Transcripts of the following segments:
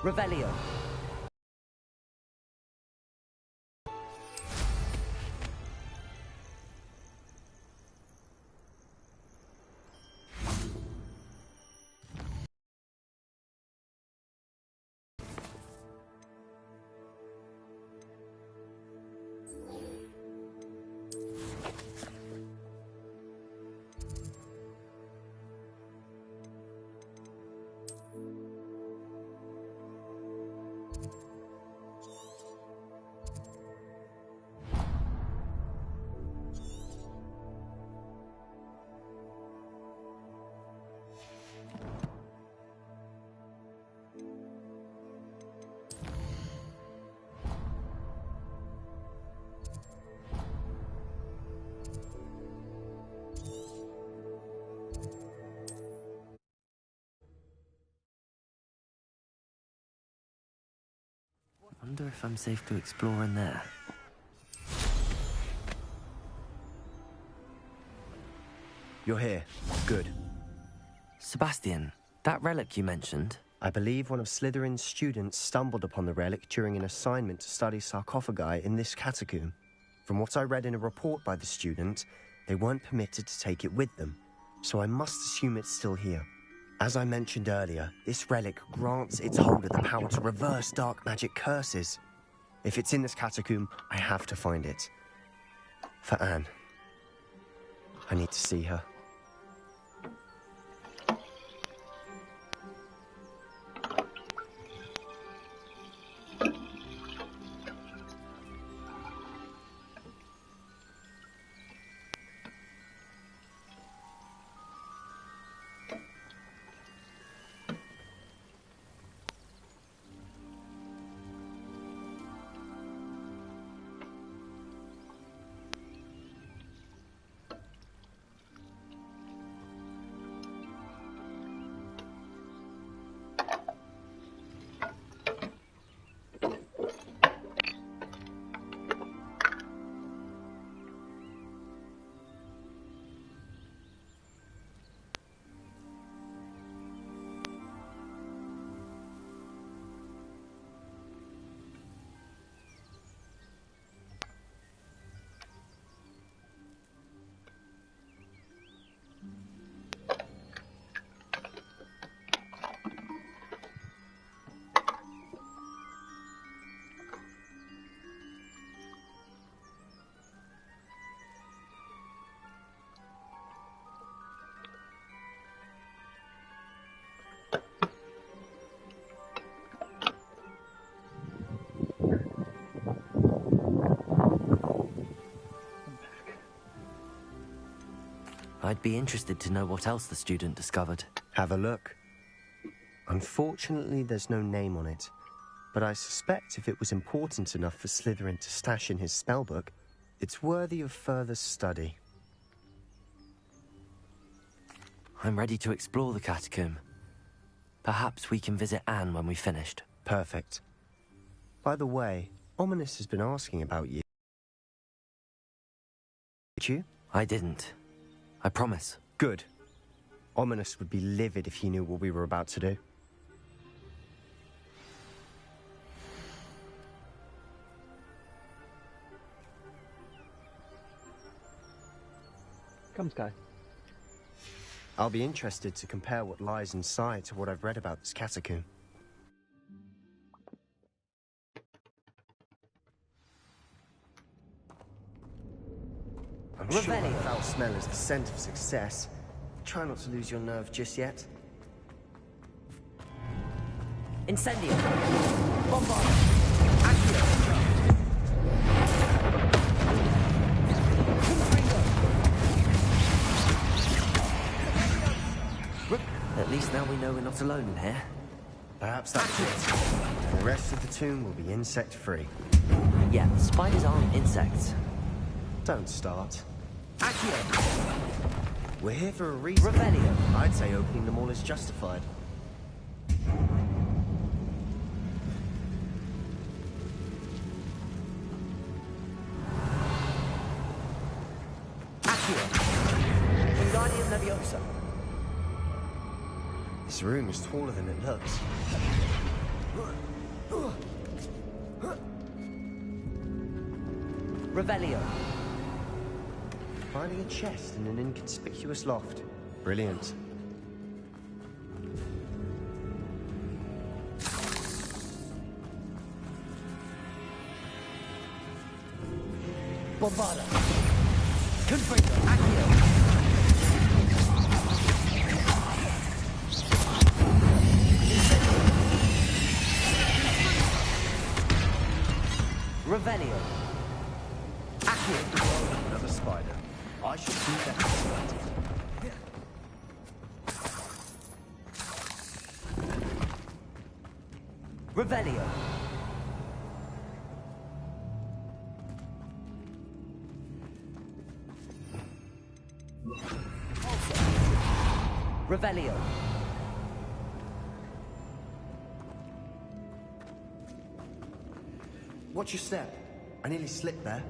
Revelio. Wonder if I'm safe to explore in there. You're here. Good. Sebastian, that relic you mentioned? I believe one of Slytherin's students stumbled upon the relic during an assignment to study sarcophagi in this catacomb. From what I read in a report by the student, they weren't permitted to take it with them, so I must assume it's still here. As I mentioned earlier, this relic grants its holder the power to reverse dark magic curses. If it's in this catacomb, I have to find it. For Anne. I need to see her. I'd be interested to know what else the student discovered. Have a look. Unfortunately, there's no name on it, but I suspect if it was important enough for Slytherin to stash in his spellbook, it's worthy of further study. I'm ready to explore the catacomb. Perhaps we can visit Anne when we've finished. Perfect. By the way, Ominous has been asking about you. Did you? I didn't. I promise. Good. Ominous would be livid if he knew what we were about to do. Come, Sky. I'll be interested to compare what lies inside to what I've read about this catacomb. I'm sure that foul smell is the scent of success. Try not to lose your nerve just yet. Incendio. Bombard. Accio. At least now we know we're not alone in here. Perhaps that's it. And the rest of the tomb will be insect-free. Yeah, spiders aren't insects. Don't start. Accio. We're here for a reason. Revelio. I'd say opening them all is justified. Accio. Wingardium Leviosa. This room is taller than it looks. Revelio. Finding a chest in an inconspicuous loft. Brilliant. Bombarda. Confringo. Accio. Revelio. Accio. Another spider. I should see that. Revelio. Revelio. Watch your step. I nearly slipped there.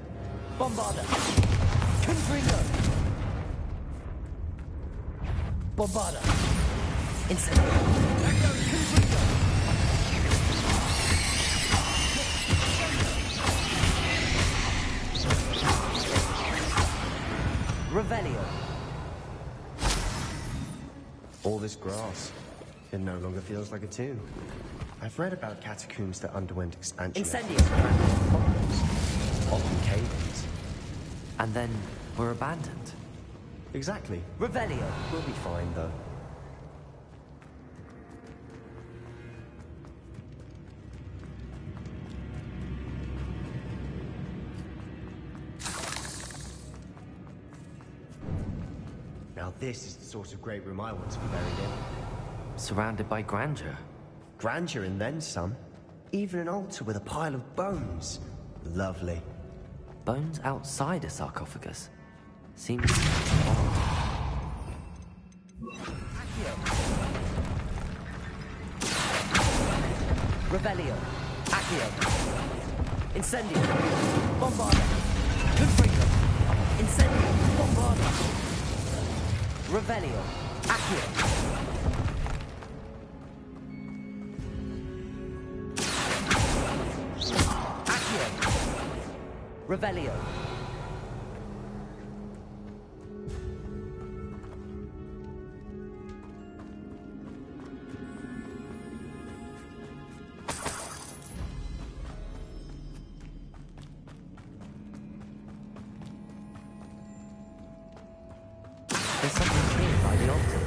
Bombarda. Confringo. Bombarda. Incendio. Confringo. Revelio. All this grass. It no longer feels like a tomb. I've read about catacombs that underwent expansion. Incendio. Often cave-ins. And then were abandoned. Exactly. Revelio. We'll be fine, though. Now this is the sort of great room I want to be buried in. Surrounded by grandeur. Grandeur and then some. Even an altar with a pile of bones. Lovely. Bones outside a sarcophagus. Seems odd. Revelio. Accio. Incendio. Bombarda. Confringo. Incendio. Bombarda. Revelio. Accio. Revelio. There's something here by the altar.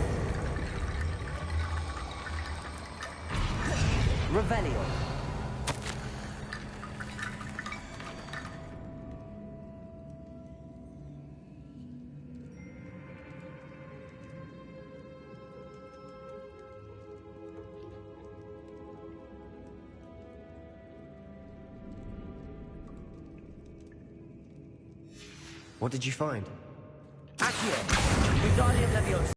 Revelio. What did you find? Accio. Wingardium Leviosa.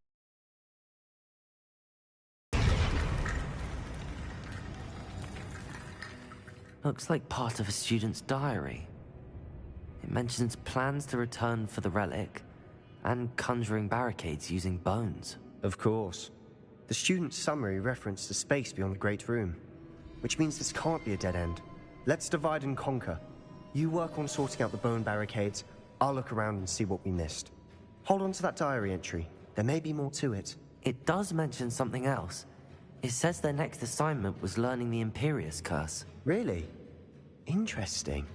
Looks like part of a student's diary. It mentions plans to return for the relic and conjuring barricades using bones. Of course. The student's summary referenced the space beyond the Great Room, which means this can't be a dead end. Let's divide and conquer. You work on sorting out the bone barricades. I'll look around and see what we missed. Hold on to that diary entry. There may be more to it. It does mention something else. It says their next assignment was learning the Imperius Curse. Really? Interesting.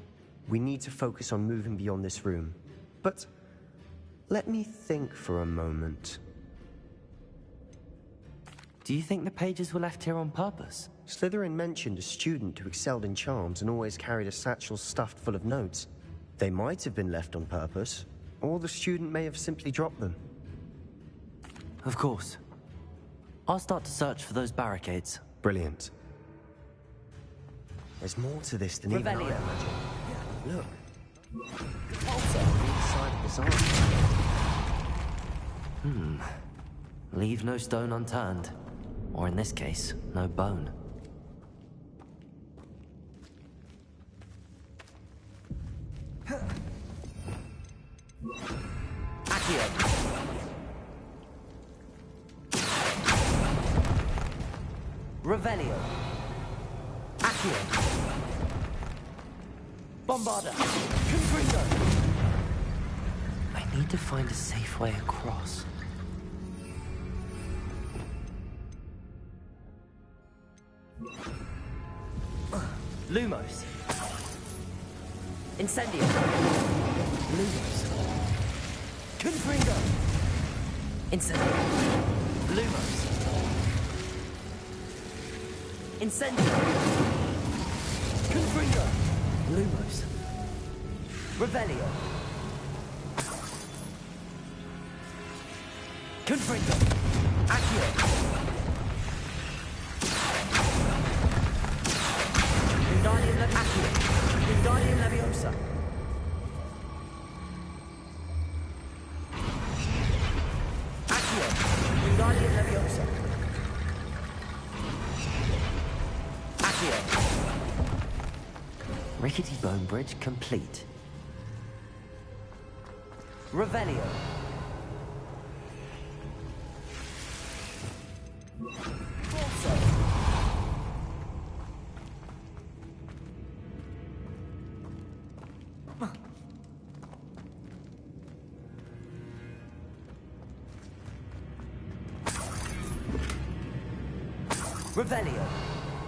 We need to focus on moving beyond this room. But let me think for a moment. Do you think the pages were left here on purpose? Slytherin mentioned a student who excelled in charms and always carried a satchel stuffed full of notes. They might have been left on purpose, or the student may have simply dropped them. Of course. I'll start to search for those barricades. Brilliant. There's more to this than even I Revelio. imagined. Look. Also, the inside of this arm. Leave no stone unturned. Or in this case, no bone. Accio. Revelio. Accio. Bombarda. Confringo. Need to find a safe way across. Lumos. Incendio. Lumos. Confringo. Incendio. Lumos. Incendio. Confringo. Lumos. Revelio. Confringo. Accio. Wingardium Accio. Wingardium Leviosa. Accio. Wingardium Leviosa. Accio. Rickety bone bridge complete. Revelio. Revelio.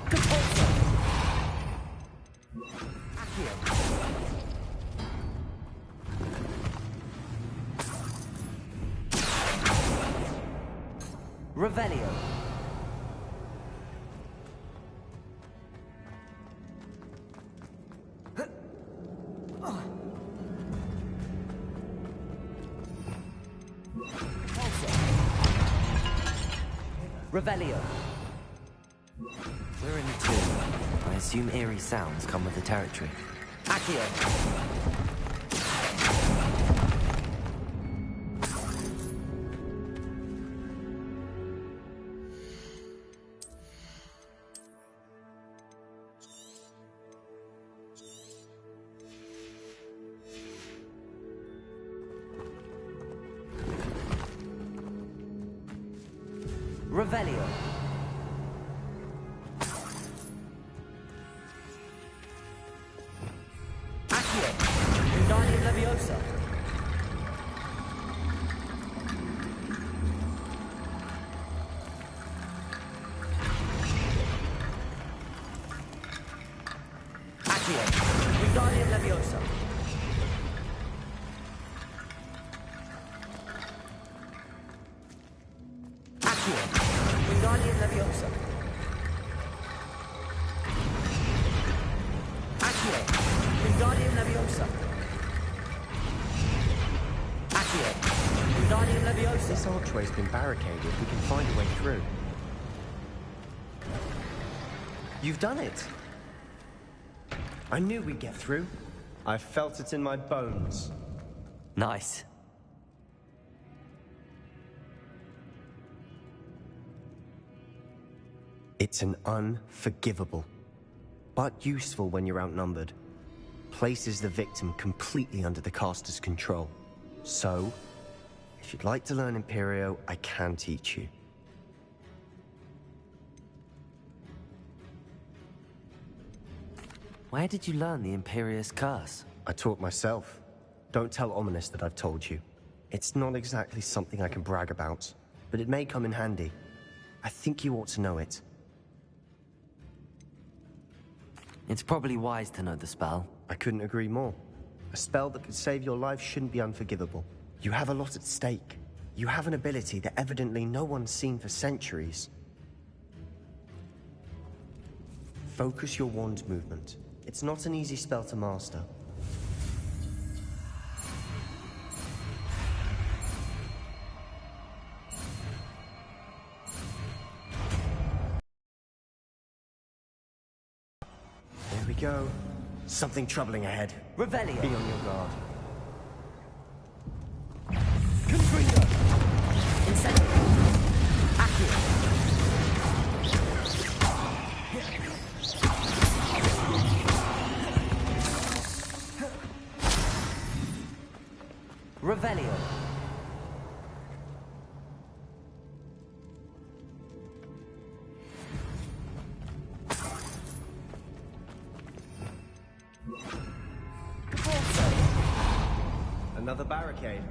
Compulso. Accio. Revelio. Revelio. We're in the tomb. I assume eerie sounds come with the territory. Accio. Revelio. Accio. Wingardium Leviosa. Accio. Wingardium Leviosa. Accio. Wingardium Leviosa. Accio. Wingardium Leviosa. Accio. Wingardium Leviosa. This archway's been barricaded. We can find a way through. You've done it! I knew we'd get through. I felt it in my bones. Nice. It's an unforgivable, but useful when you're outnumbered. Places the victim completely under the caster's control. So, if you'd like to learn Imperio, I can teach you. Where did you learn the Imperious Curse? I taught myself. Don't tell Ominous that I've told you. It's not exactly something I can brag about, but it may come in handy. I think you ought to know it. It's probably wise to know the spell. I couldn't agree more. A spell that could save your life shouldn't be unforgivable. You have a lot at stake. You have an ability that evidently no one's seen for centuries. Focus your wand movement. It's not an easy spell to master. There we go. Something troubling ahead. Revelio. Be on your guard. Confringo. Incendio. Accio. Revelio. Another barricade.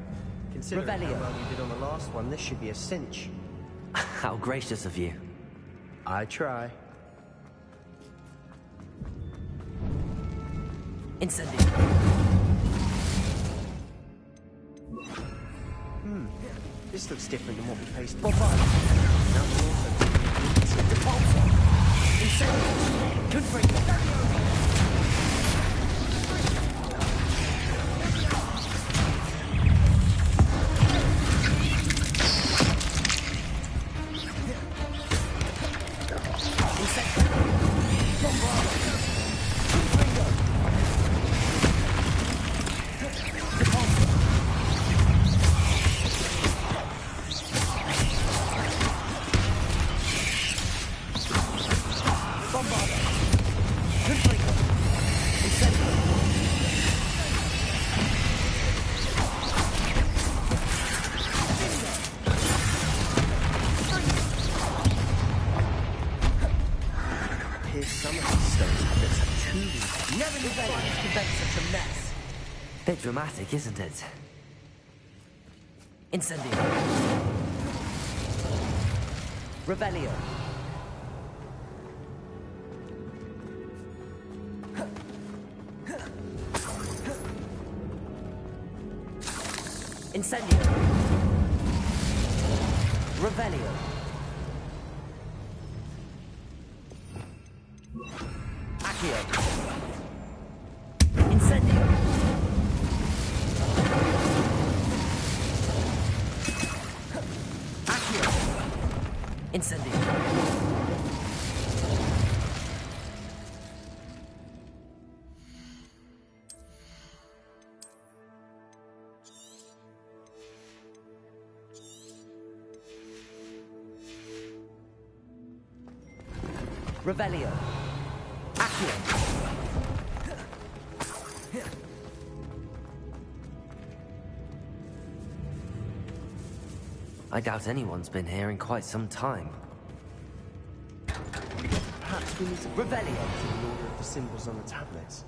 Considering Revelio. how well you did on the last one, this should be a cinch. How gracious of you. I try. Incendio. This looks different than what we faced Bombard. Now we're also... Repulsor. Incendio. Confringo. Here's some of these stone tablets have truly... Never knew they could prevent such a mess. Bit dramatic, isn't it? Incendio. Revelio. Incendio. Revelio. Accio. Incendio. Accio. Incendio. Revelio. Accio. I doubt anyone's been here in quite some time. Perhaps we need to... Revelio. in the order of the symbols on the tablets.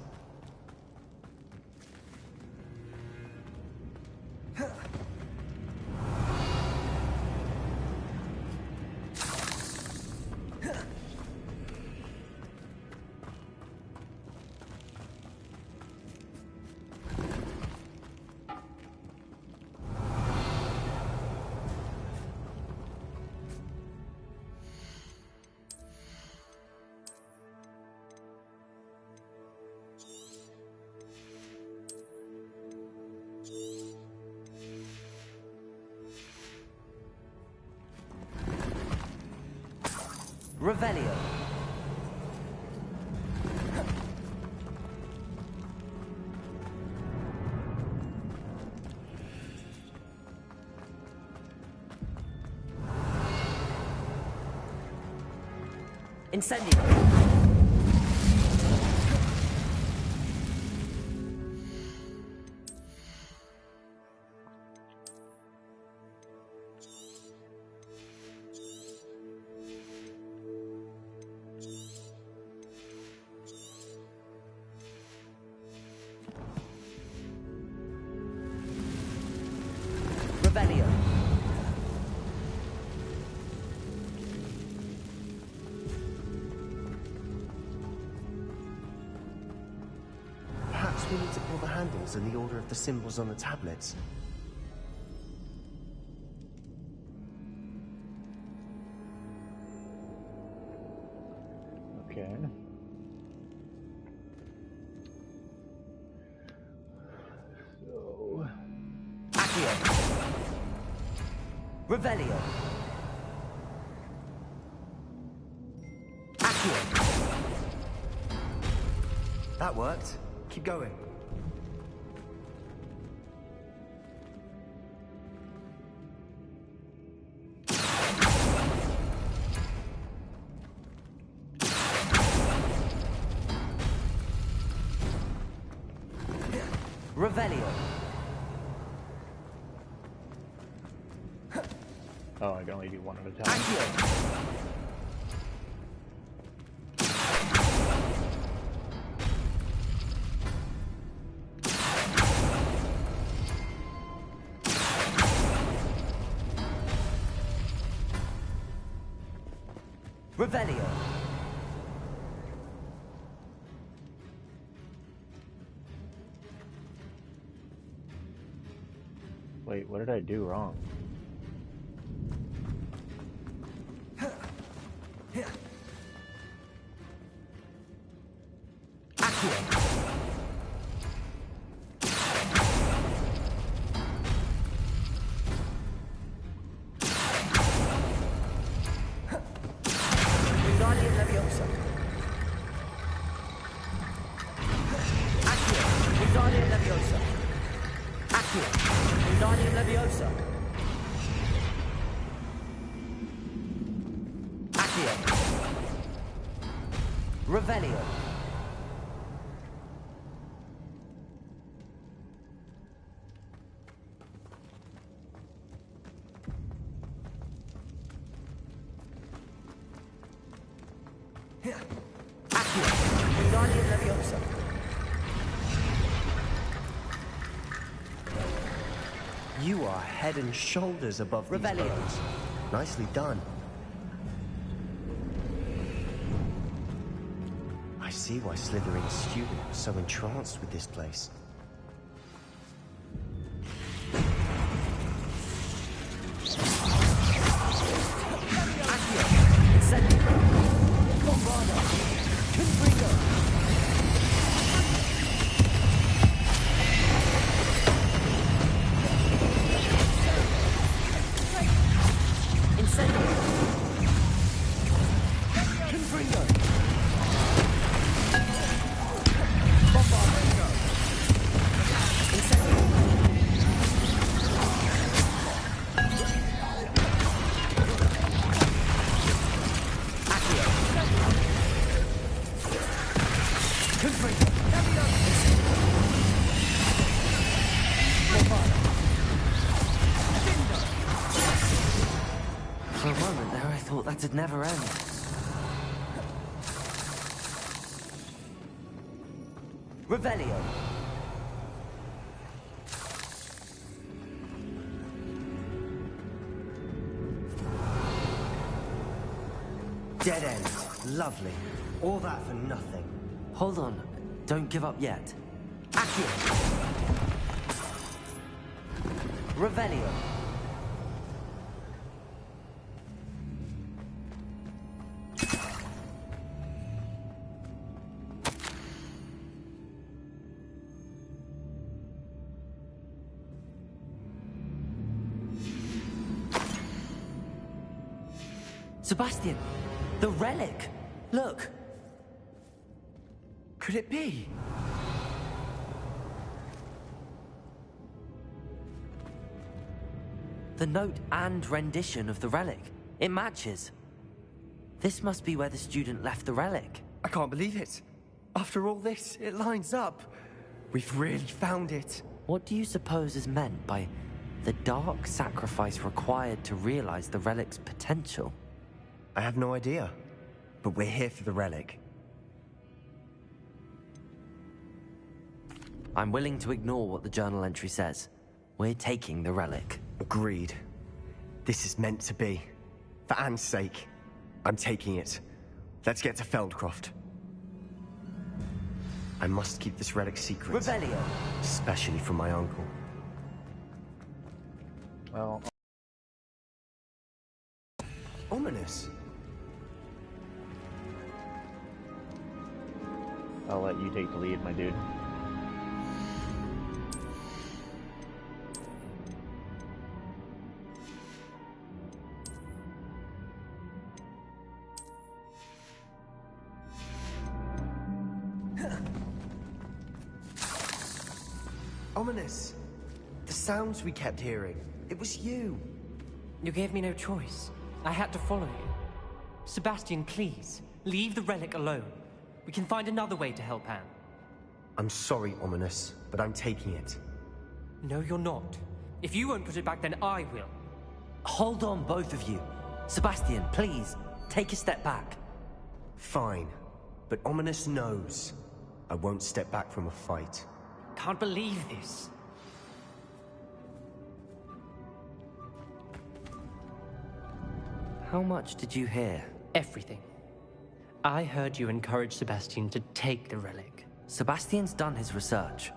Revelio. Incendio. Revelio. Perhaps we need to pull the handles in the order of the symbols on the tablets. Okay. So... Accio. Revelio. Accio. That worked. Keep going. Revelio. Oh, I can only do one at a time. Accio. Revelio. Wait, what did I do wrong? Revelio. You are head and shoulders above these Revelio. birds. Nicely done. I see why Slytherin's student was so entranced with this place. For a moment there, I thought that'd never end. Revelio. Dead end. Lovely. All that for nothing. Hold on. Don't give up yet. Revelio. Sebastian! The relic! Look! Could it be? The note and rendition of the relic. It matches. This must be where the student left the relic. I can't believe it. After all this, it lines up. We've really found it. What do you suppose is meant by the dark sacrifice required to realize the relic's potential? I have no idea. But we're here for the relic. I'm willing to ignore what the journal entry says. We're taking the relic. Agreed. This is meant to be. For Anne's sake, I'm taking it. Let's get to Feldcroft. I must keep this relic secret. Revelio. Especially from my uncle. Well, Ominous. I'll let you take the lead, my dude. Ominous. The sounds we kept hearing. It was you. You gave me no choice. I had to follow you. Sebastian, please, leave the relic alone. We can find another way to help Anne. I'm sorry, Ominous, but I'm taking it. No, you're not. If you won't put it back, then I will. Hold on, both of you. Sebastian, please, take a step back. Fine. But Ominous knows. I won't step back from a fight. Can't believe this. How much did you hear? Everything. I heard you encourage Sebastian to take the relic. Sebastian's done his research.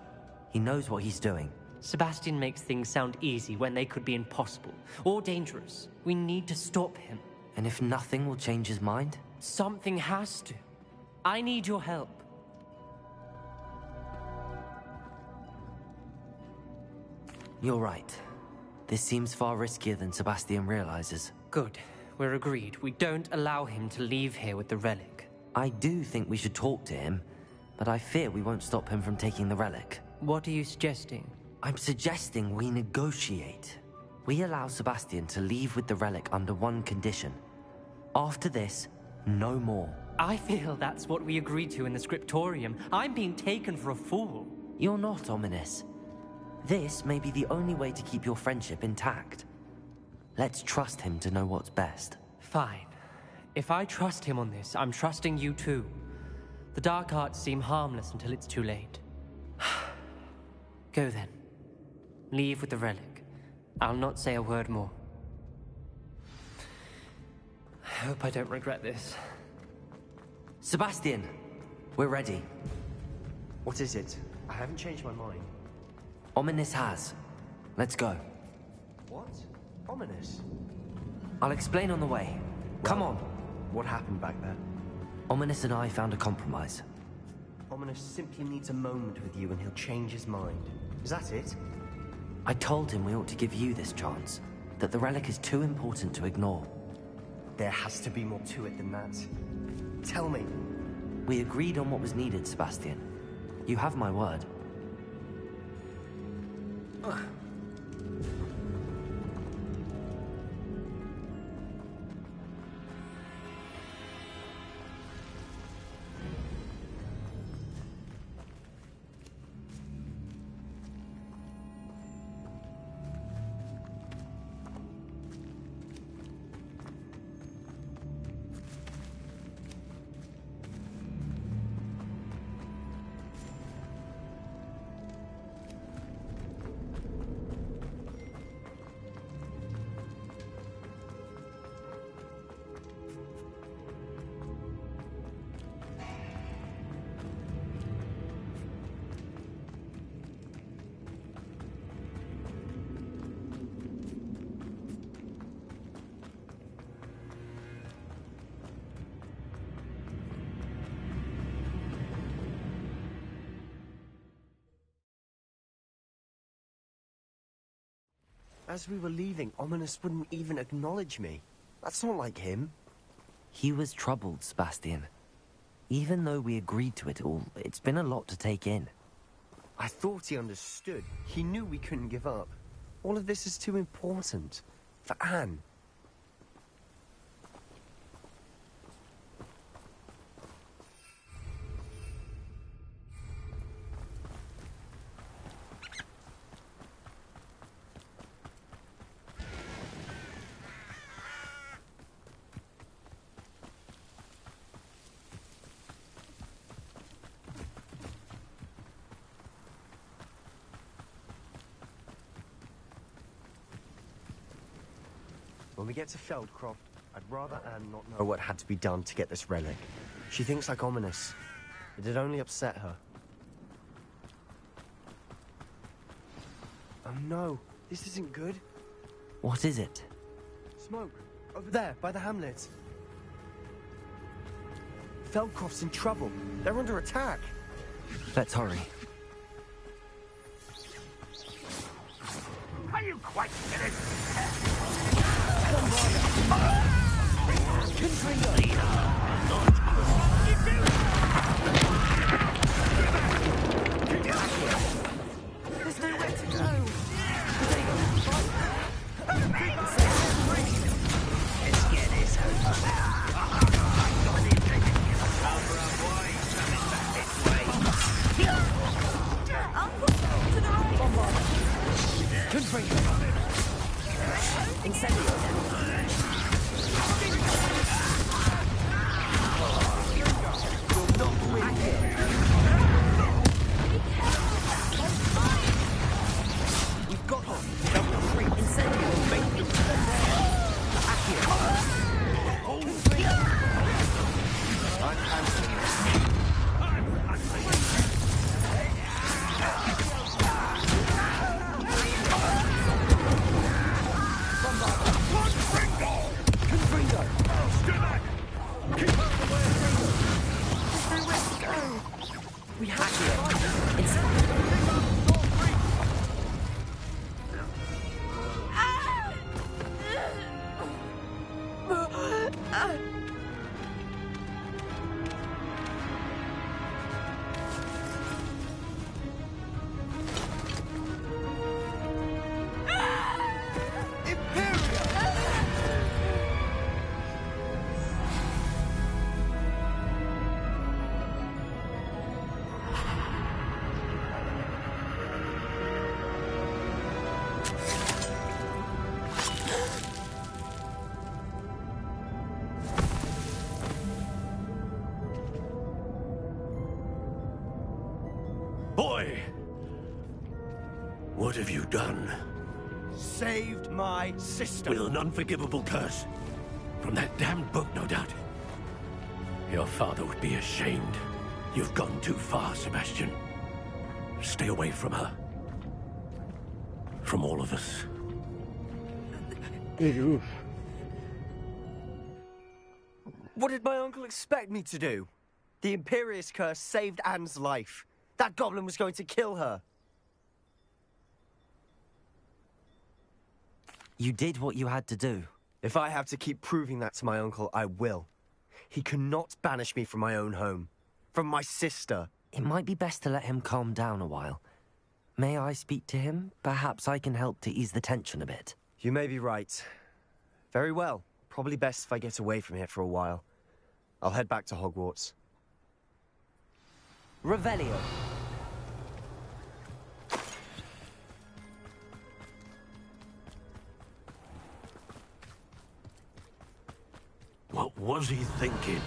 He knows what he's doing. Sebastian makes things sound easy when they could be impossible or dangerous. We need to stop him. And if nothing will change his mind? Something has to. I need your help. You're right. This seems far riskier than Sebastian realizes. Good. We're agreed. We don't allow him to leave here with the relic. I do think we should talk to him, but I fear we won't stop him from taking the relic. What are you suggesting? I'm suggesting we negotiate. We allow Sebastian to leave with the relic under one condition. After this, no more. I feel that's what we agreed to in the scriptorium. I'm being taken for a fool. You're not, Ominous. This may be the only way to keep your friendship intact. Let's trust him to know what's best. Fine. If I trust him on this, I'm trusting you too. The dark arts seem harmless until it's too late. Go then. Leave with the relic. I'll not say a word more. I hope I don't regret this. Sebastian, we're ready. What is it? I haven't changed my mind. Ominous has. Let's go. What? Ominous? I'll explain on the way. Come on. What happened back there? Ominous and I found a compromise. Ominous simply needs a moment with you and he'll change his mind. Is that it? I told him we ought to give you this chance, that the relic is too important to ignore. There has to be more to it than that. Tell me. We agreed on what was needed, Sebastian. You have my word. As we were leaving, Ominous wouldn't even acknowledge me. That's not like him. He was troubled, Sebastian. Even though we agreed to it all, it's been a lot to take in. I thought he understood. He knew we couldn't give up. All of this is too important. For Anne. When we get to Feldcroft, I'd rather Anne not know what had to be done to get this relic. She thinks like Ominous. It'd only upset her. Oh no, this isn't good. What is it? Smoke, over there, by the hamlet. Feldcroft's in trouble. They're under attack. Let's hurry. Are you quite finished? There's nowhere to go. We have to fight. It's... Boy! What have you done? Saved my sister. With an unforgivable curse. From that damned book, no doubt. Your father would be ashamed. You've gone too far, Sebastian. Stay away from her. From all of us. What did my uncle expect me to do? The Imperius curse saved Anne's life. That goblin was going to kill her. You did what you had to do. If I have to keep proving that to my uncle, I will. He cannot banish me from my own home. From my sister. It might be best to let him calm down a while. May I speak to him? Perhaps I can help to ease the tension a bit. You may be right. Very well. Probably best if I get away from here for a while. I'll head back to Hogwarts. Revelio. What was he thinking?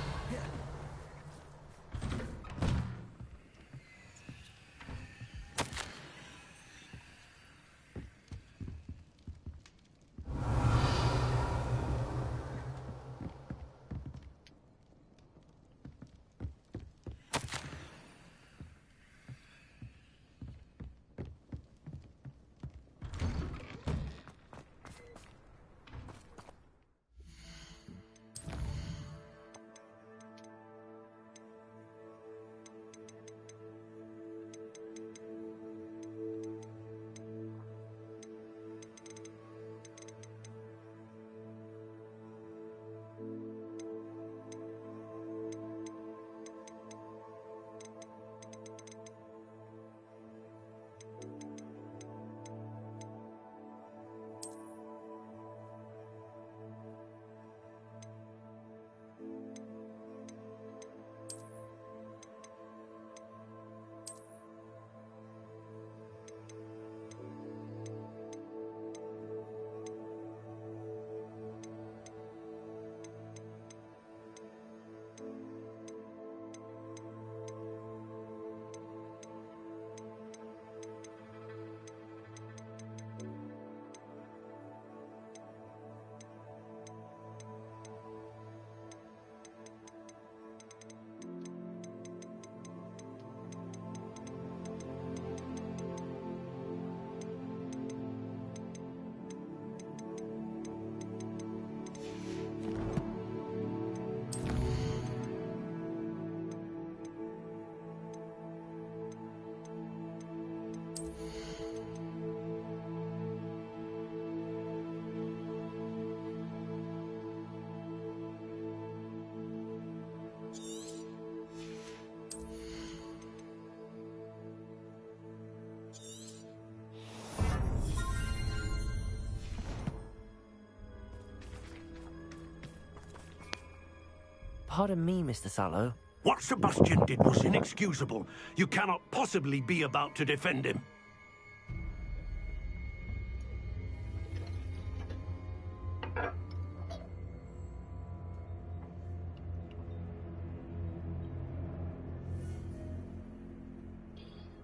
Pardon me, Mr. Sallow. What Sebastian did was inexcusable. You cannot possibly be about to defend him.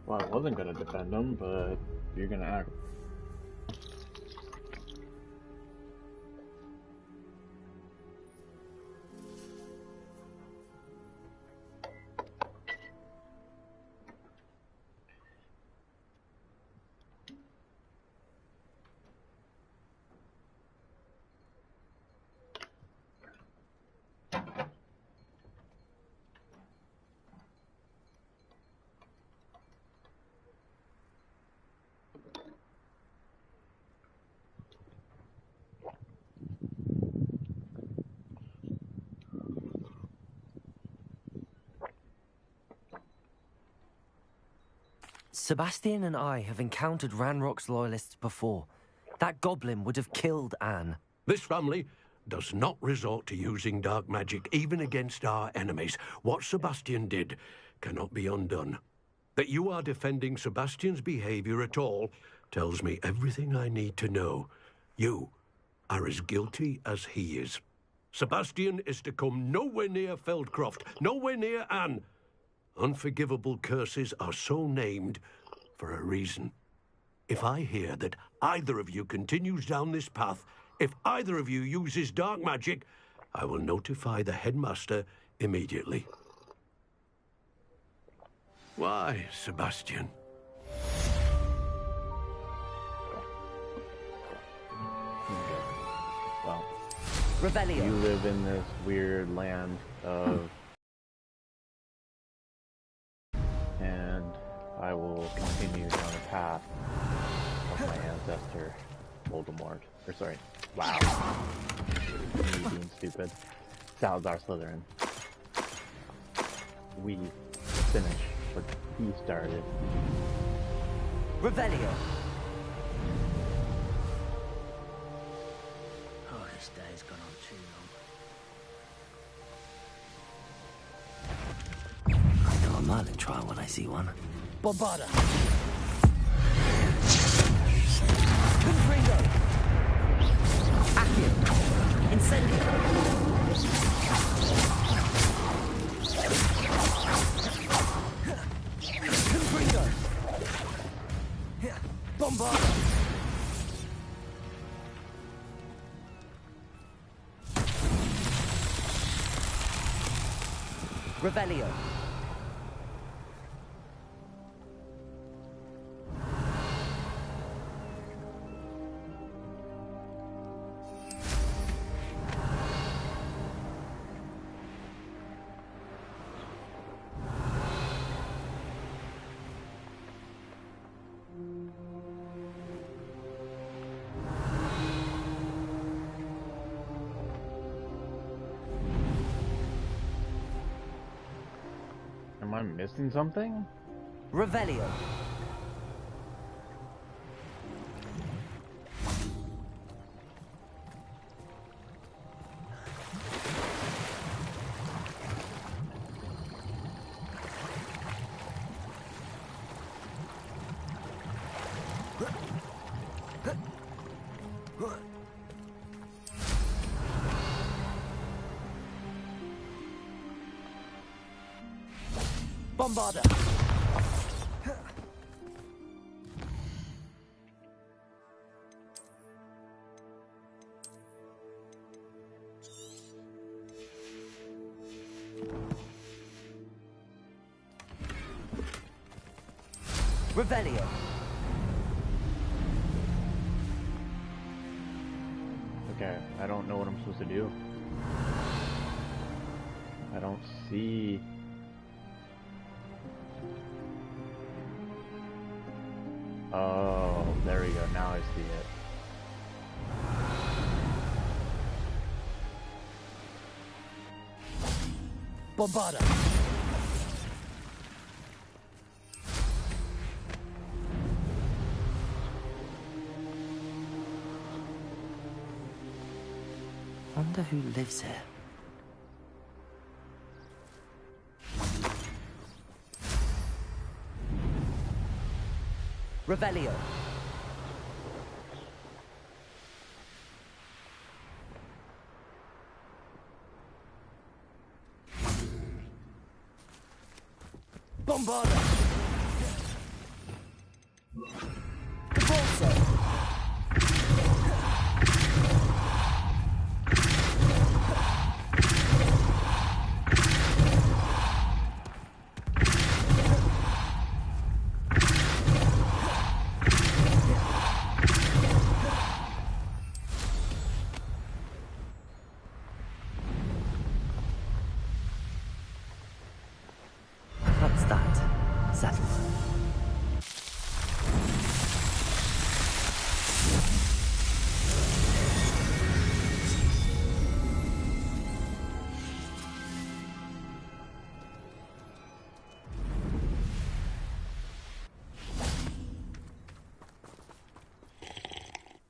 Well, I wasn't gonna defend him, but you're gonna act. Sebastian and I have encountered Ranrock's loyalists before. That goblin would have killed Anne. This family does not resort to using dark magic, even against our enemies. What Sebastian did cannot be undone. That you are defending Sebastian's behavior at all tells me everything I need to know. You are as guilty as he is. Sebastian is to come nowhere near Feldcroft, nowhere near Anne. Unforgivable curses are so named for a reason. If I hear that either of you continues down this path, if either of you uses dark magic, I will notify the headmaster immediately. Why, Sebastian? Well, Revelio. you live in this weird land of... and I will continue down the path of my ancestor, Voldemort. Or sorry, wow. Me being stupid. Salazar Slytherin. We finish what he started. Revelio. Oh, this day's gone on too long. I know a Merlin trial when I see one. Bombarda! Confringo. Accio. Incendio. Confringo. Bombarda. Revelio. Am I missing something? Revelio. Bombarda. Revelio. Okay, I don't know what I'm supposed to do. I don't see... Oh, there we go. Now I see it. Bombarda! Wonder who lives here. Revelio. Bombarda. Caporzo. That's that. Settled.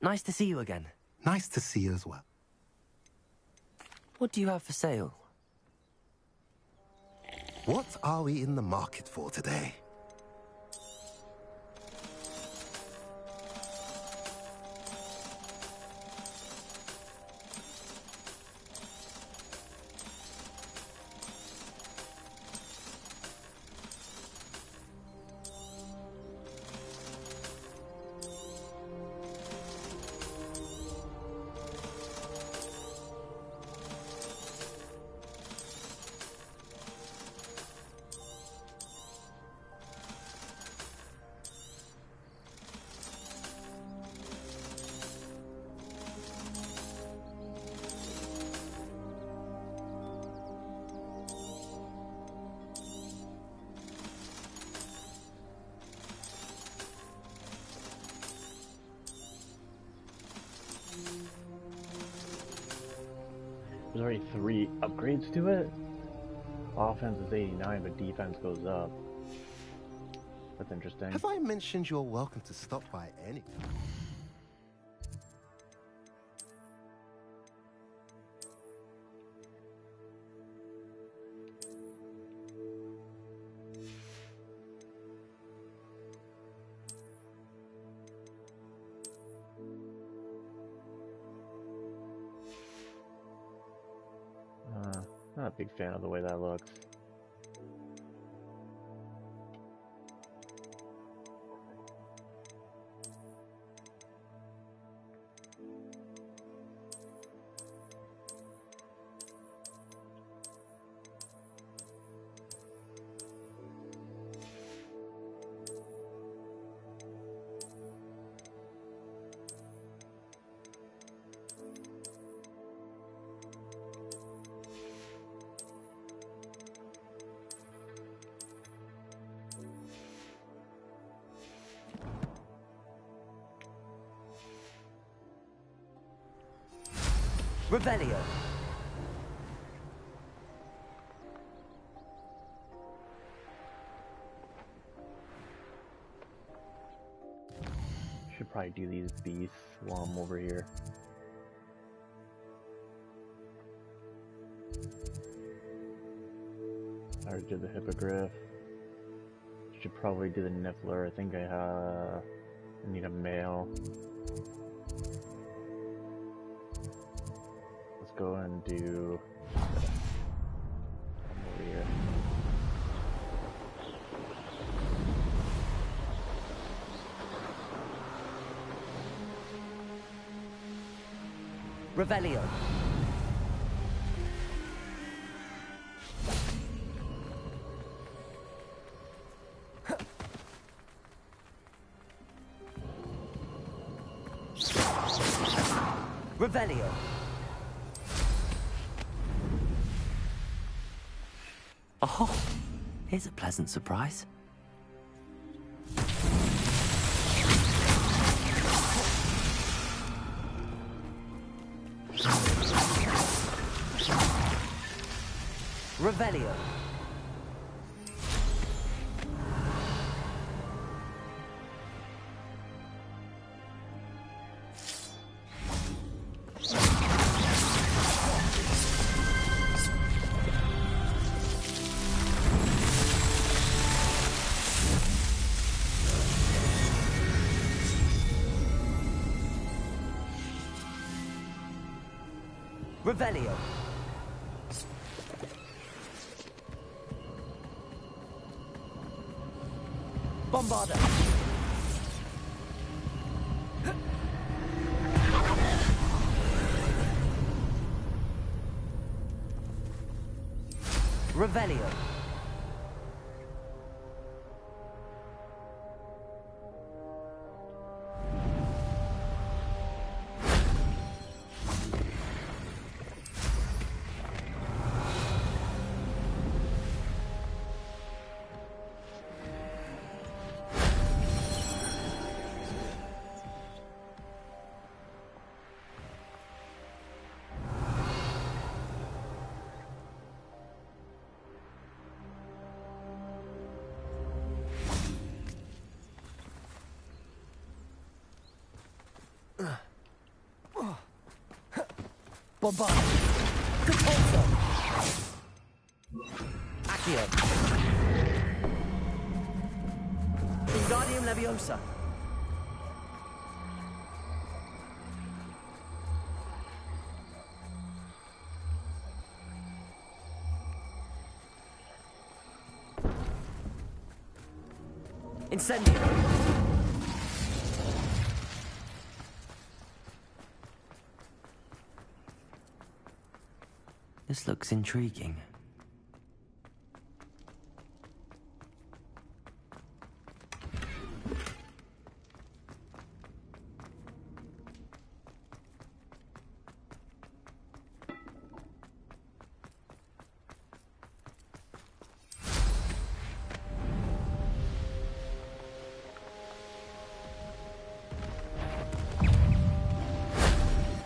Nice to see you again. Nice to see you as well. What do you have for sale? What are we in the market for today? There's already 3 upgrades to it. Offense is 89, but defense goes up. That's interesting. Have I mentioned you're welcome to stop by any time? Not a big fan of the way that looks. Revelio. Should probably do these beasts while I'm over here. I already did the hippogriff. Should probably do the niffler. I think I need a male. Let's go and do over here. Revelio. Revelio. Oh, here's a pleasant surprise. Revelio. Revelio. Bombarda. Revelio. Bombarda. Repulsor. Accio. Wingardium Leviosa. Incendio. This looks intriguing.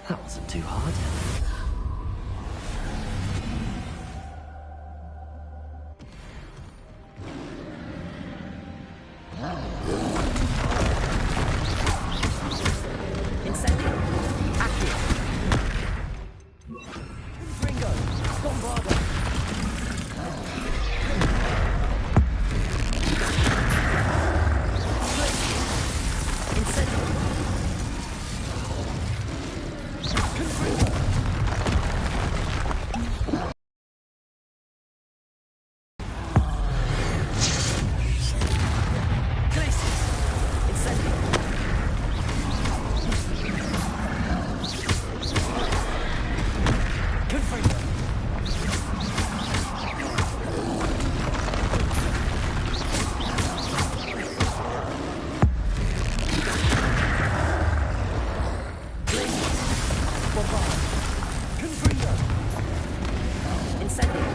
That wasn't too hard. Incendio. Accio. Ringo. Bombarda. Incendio.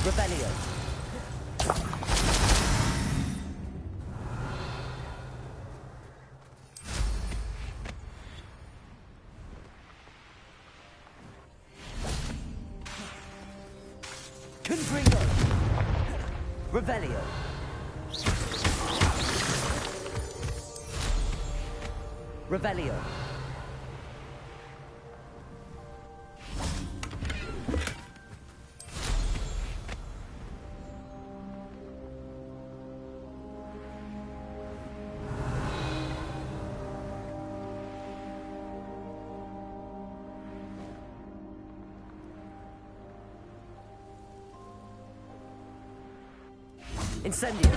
Revelio. Confringo. Revelio. Revelio. Incendio.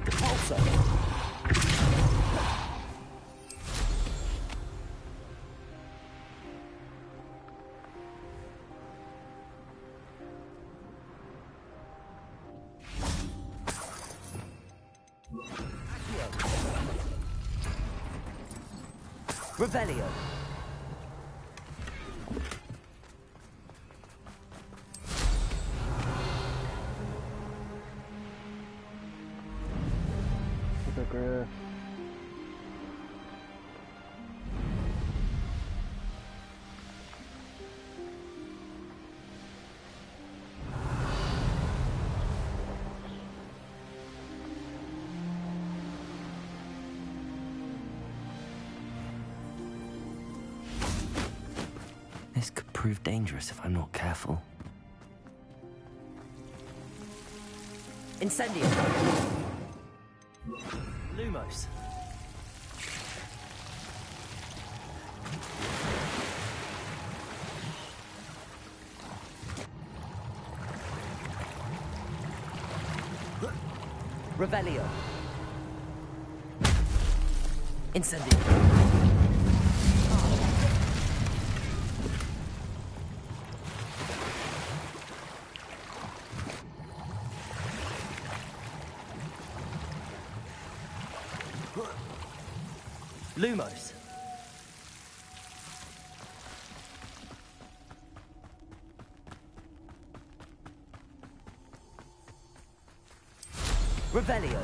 Repulsor. Revelio. Grip. This could prove dangerous if I'm not careful. Incendio. Lumos. Revelio. Incendio. Lumos. Revelio.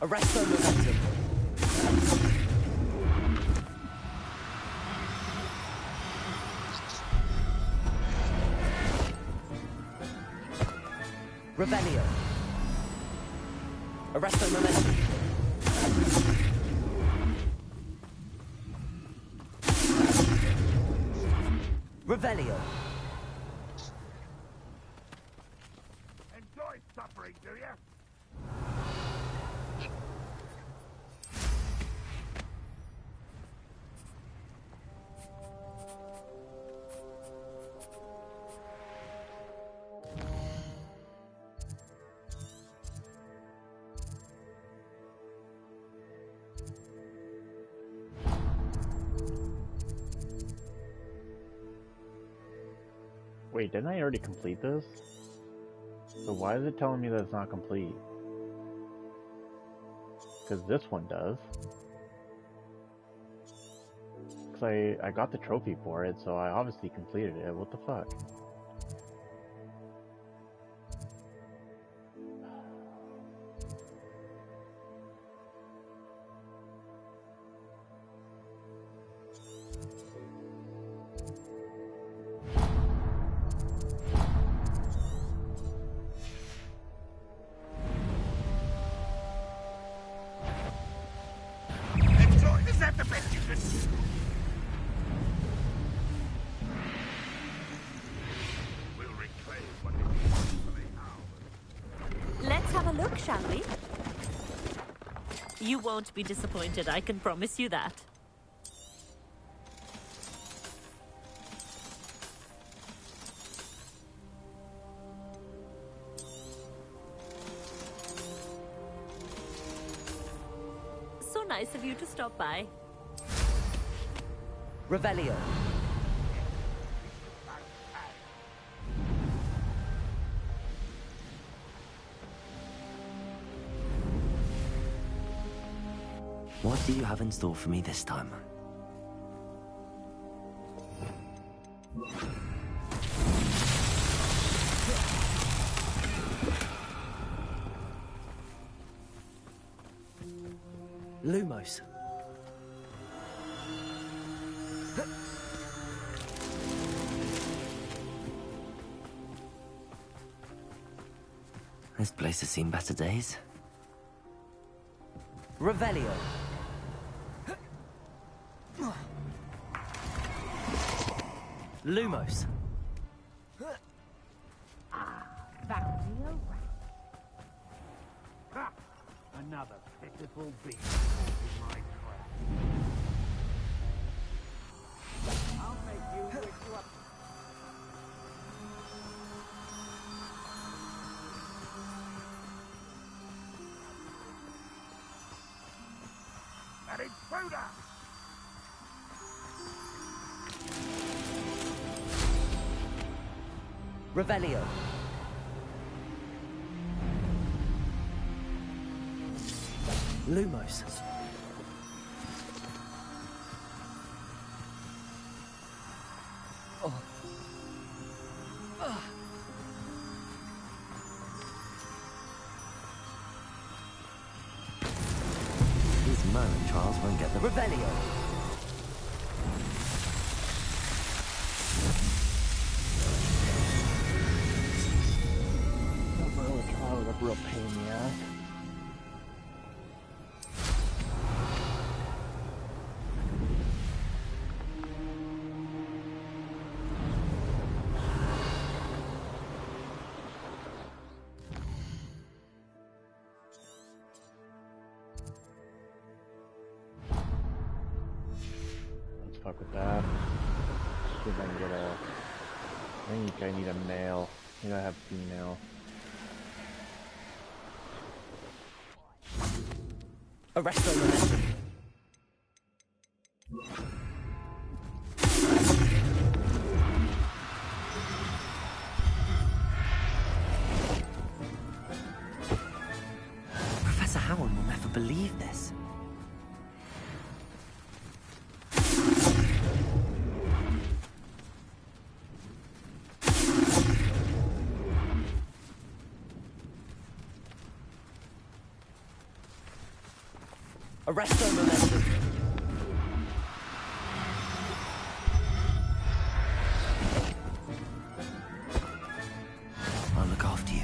Arresto momentum. Revelio. Arresto momentum. Revelio. Enjoy suffering, do you? Wait, didn't I already complete this? So why is it telling me that it's not complete? Because this one does. Because I got the trophy for it, so I obviously completed it. What the fuck? Is that the best you can do? We'll reclaim what is rightfully ours. Let's have a look, shall we? You won't be disappointed, I can promise you that. So nice of you to stop by. Revelio. What do you have in store for me this time? Lumos. This place has seen better days. Revelio. Lumos. Another pitiful beast in my trap. I'll make you wish you up. An intruder! Revelio. Lumos. Merlin trials won't get the... Revelio. The Merlin trial was a real pain in the ass. Fuck with that. See if I can get a... I think I need a male. Maybe I have female. Arresto momentum. Professor Howard will never believe this. Arresto momentum. I'll look after you.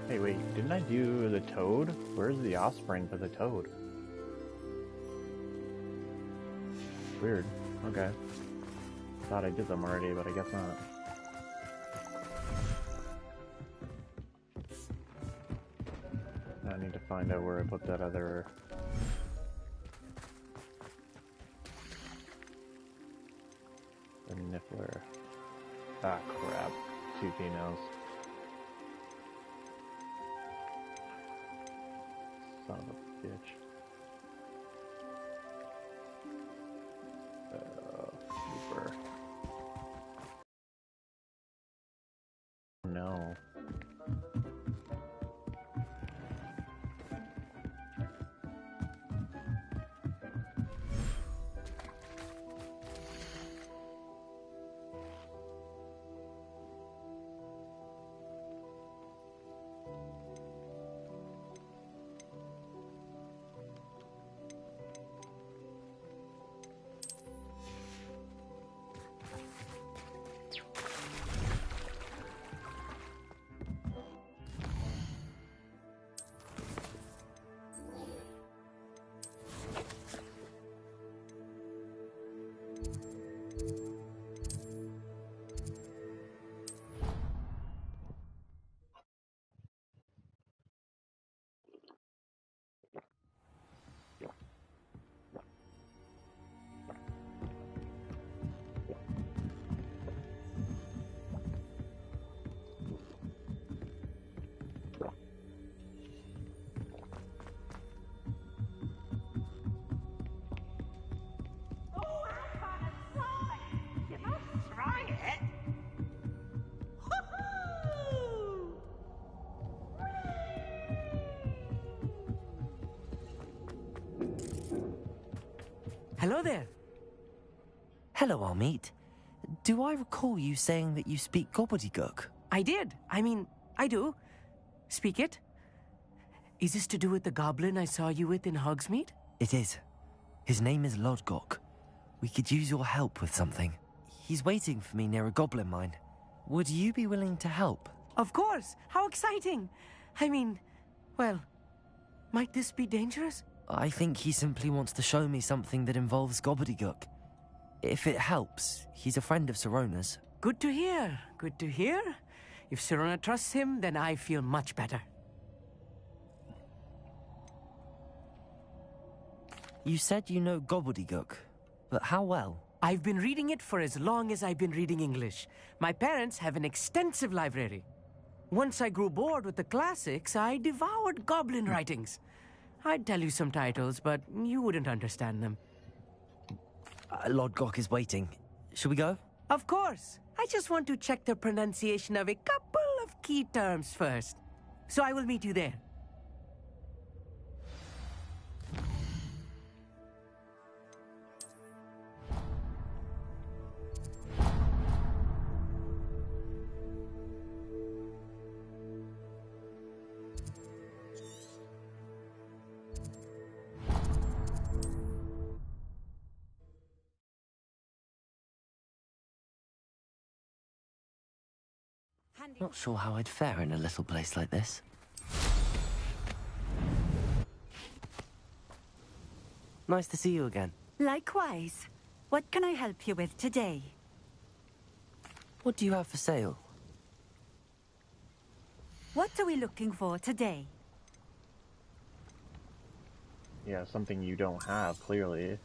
Hey, wait, didn't I do the toad? Where's the offspring for the toad? Weird. Okay. Thought I did them already, but I guess not. I need to find out where I put that other... the niffler. Ah, crap. 2 females. Son of a bitch. Super. No. Hello there. Hello, Amit. Do I recall you saying that you speak gobbledygook? I did. I mean, I do. Speak it. Is this to do with the goblin I saw you with in Hogsmeade? It is. His name is Lodgok. We could use your help with something. He's waiting for me near a goblin mine. Would you be willing to help? Of course. How exciting. I mean, well, might this be dangerous? I think he simply wants to show me something that involves gobbledygook. If it helps, he's a friend of Sirona's. Good to hear. Good to hear. If Sirona trusts him, then I feel much better. You said you know gobbledygook, but how well? I've been reading it for as long as I've been reading English. My parents have an extensive library. Once I grew bored with the classics, I devoured goblin writings. I'd tell you some titles, but you wouldn't understand them. Lord Gok is waiting. Shall we go? Of course. I just want to check the pronunciation of a couple of key terms first. So I will meet you there. Not sure how I'd fare in a little place like this. Nice to see you again. Likewise. What can I help you with today? What do you have for sale? What are we looking for today? Yeah, something you don't have, clearly.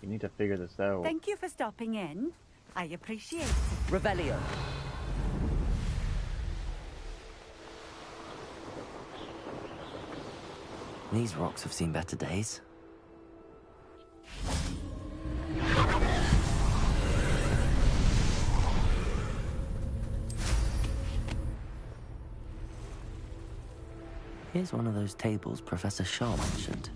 You need to figure this out. Thank you for stopping in. I appreciate it. Revelio. These rocks have seen better days. Here's one of those tables Professor Shaw mentioned.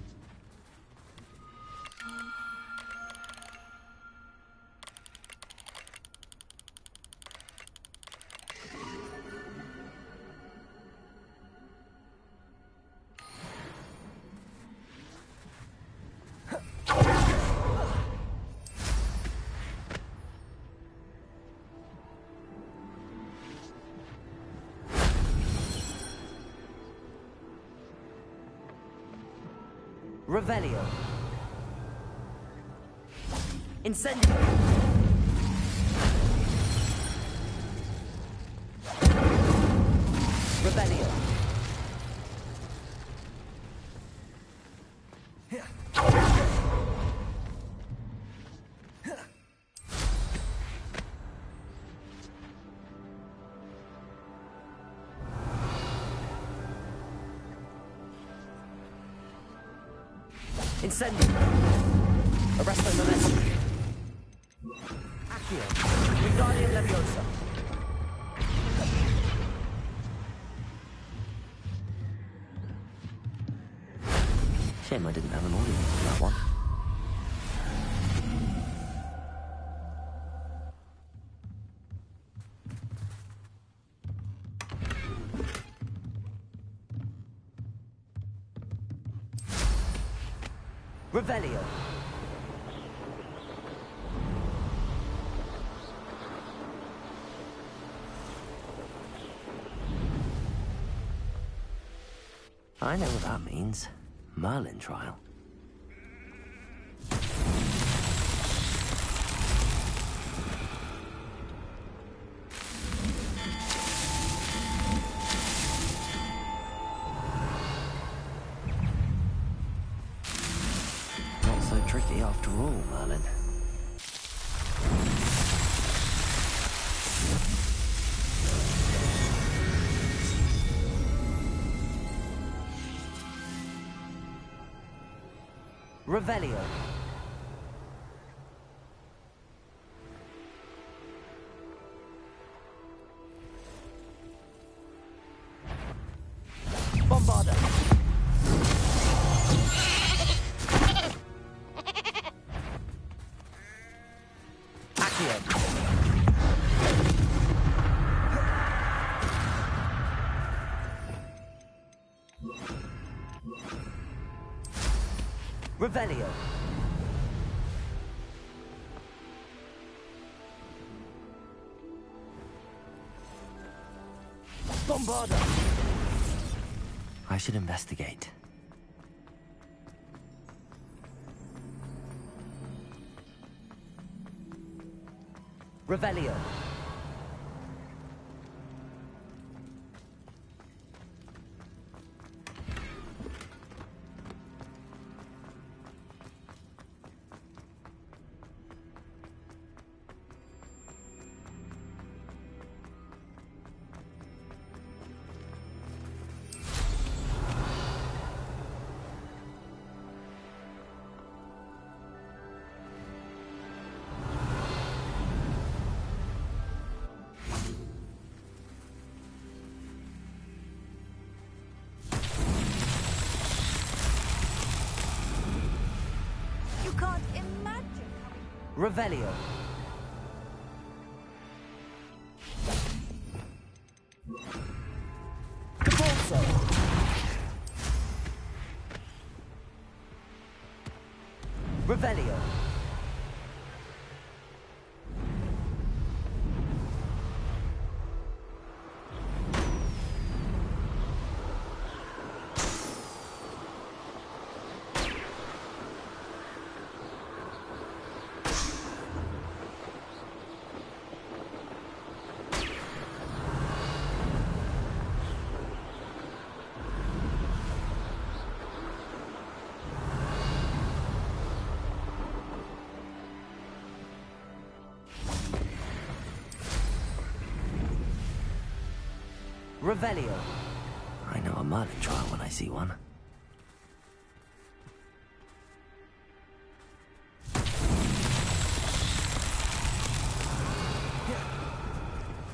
Revelio. Incendio. Revelio. Incendio. Arresto Momentum. Accio. Wingardium Leviosa. Shame I didn't have an audience for that one. Revelio. I know what that means. Merlin trial. Not so tricky after all, Merlin. Revelio. Bombarda. Accio. Revelio. Bombarda. I should investigate. Revelio. Revelio. Capolso. Revelio. Revelio. I know a Merlin trial when I see one.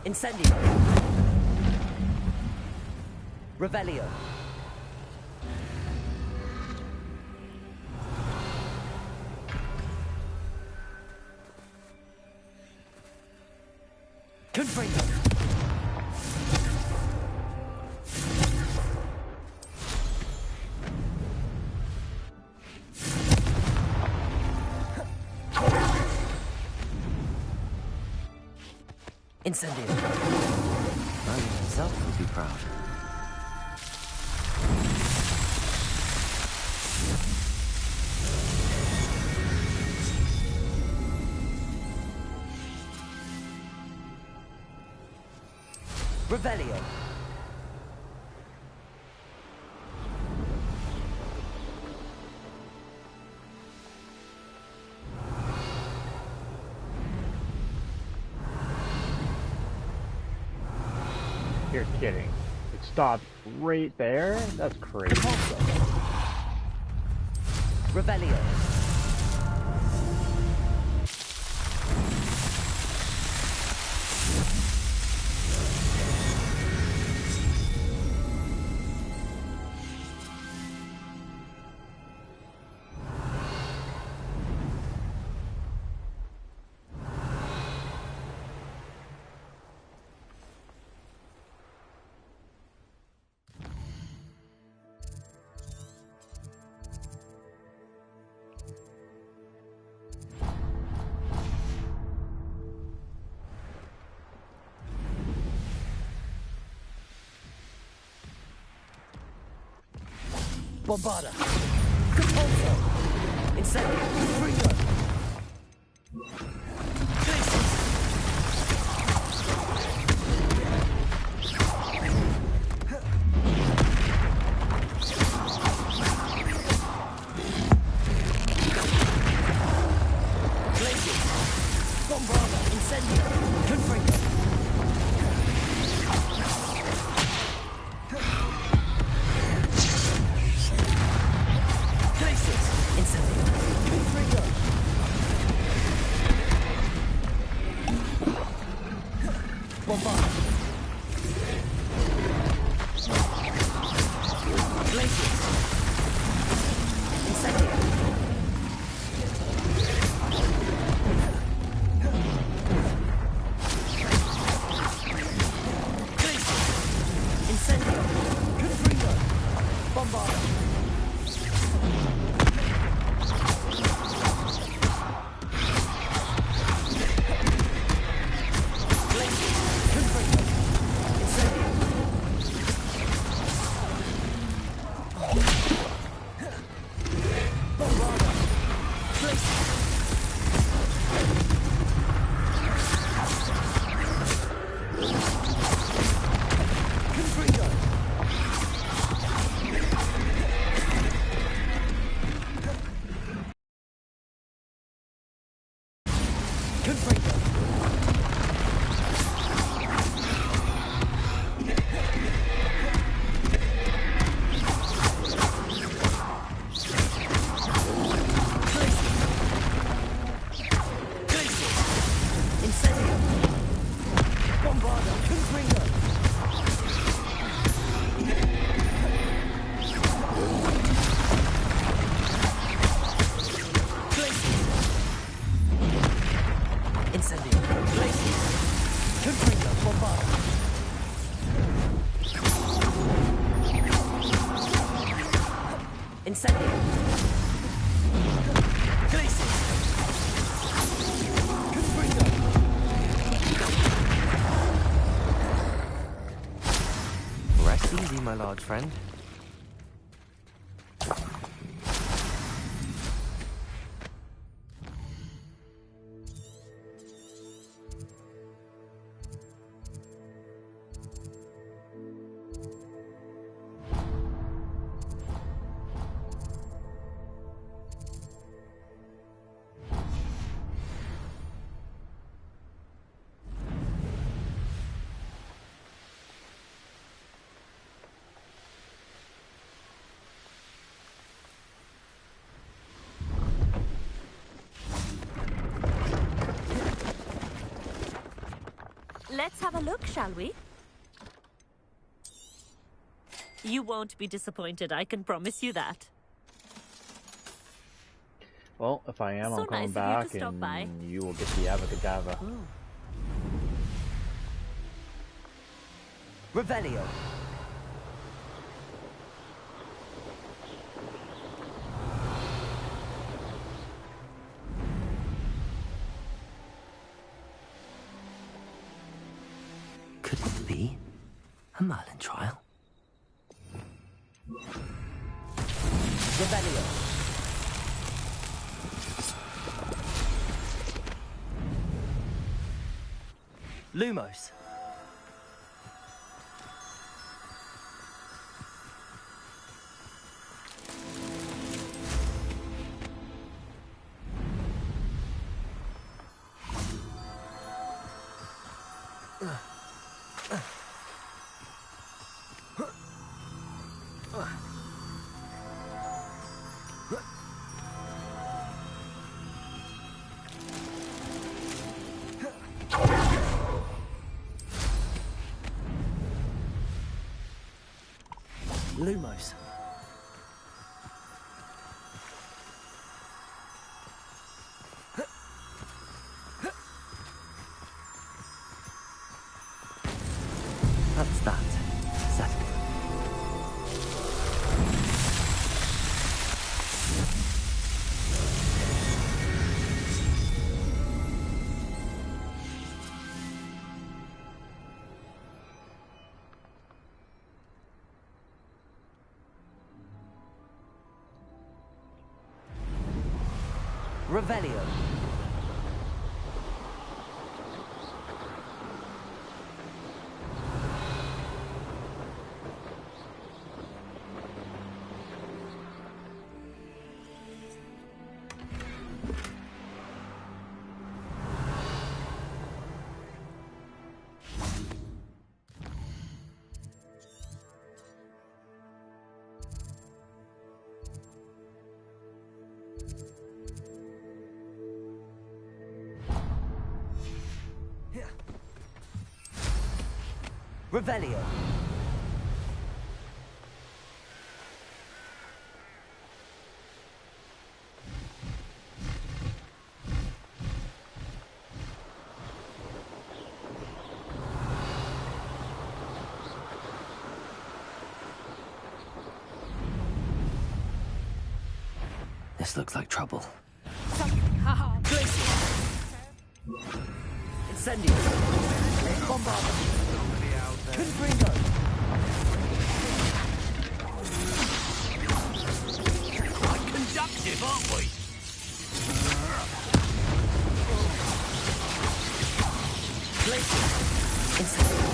Incendio. Revelio. Confringo. Incendio. Merlin himself would be proud. Revelio. You're kidding. It stopped right there? That's crazy. Revelio. Bombada. Capolso. Incendio. Confringo. Confringo. Confringo. Incendio. Bombarda. Confringo. Incendio. Glacier. Confringo. Bombarda. Incendio. Glacier. Confringo. Rest easy, my large friend. Let's have a look, shall we? You won't be disappointed, I can promise you that. Well, if I am, So I'm coming nice of you to back stop and by. you will get the Avocadabra. Revelio. Could it be a Merlin trial? Revelio. Lumos. Lumos. That's that. Settled. Revelio. Revelio. This looks like trouble. Incendio. Bombarda. Confringo. Quite conductive, aren't we? Glacier. Incendio.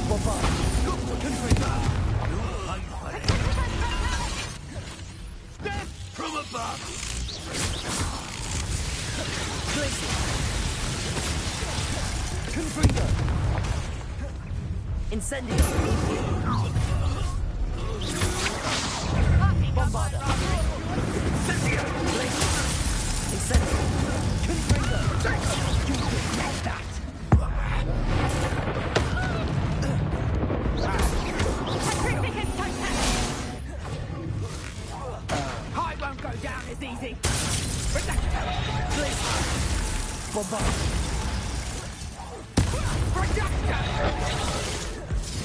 Bombarda. Confringo. Death from above! Glacier. Confringo! Incendio! Bombarda! Incendio! Confringo! You regret that! I won't go down as easy. Bombard!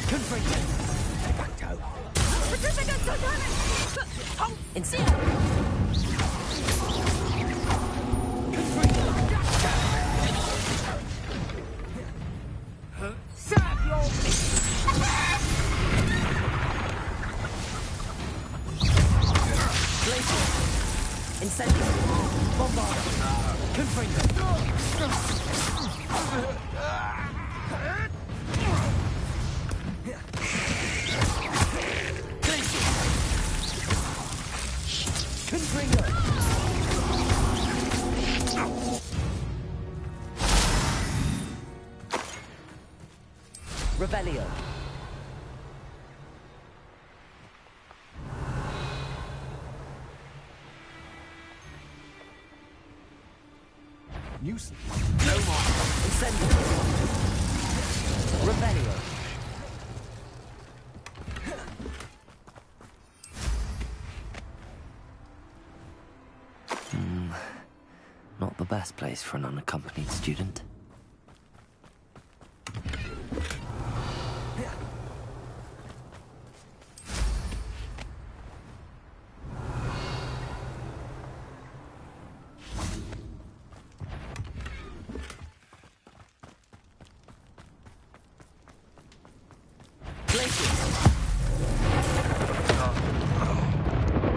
Confringo! Incendio! Serve your Glacier! Incendio! Bombard! Confringo! Glacier! Confringo! Revelio! Nuisance. No more! Incendio! Revelio! Not the best place for an unaccompanied student.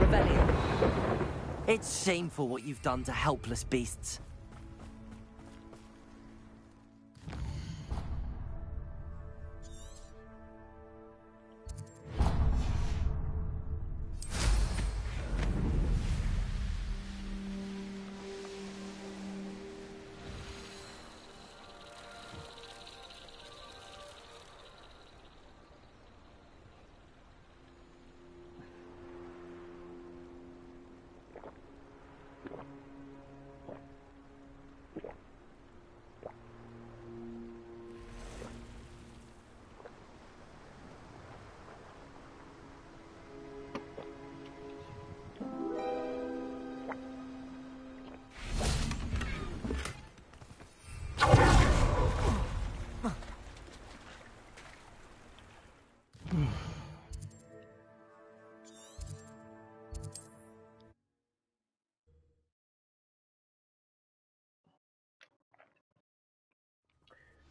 Revelio! It's shameful what you've done to helpless beasts.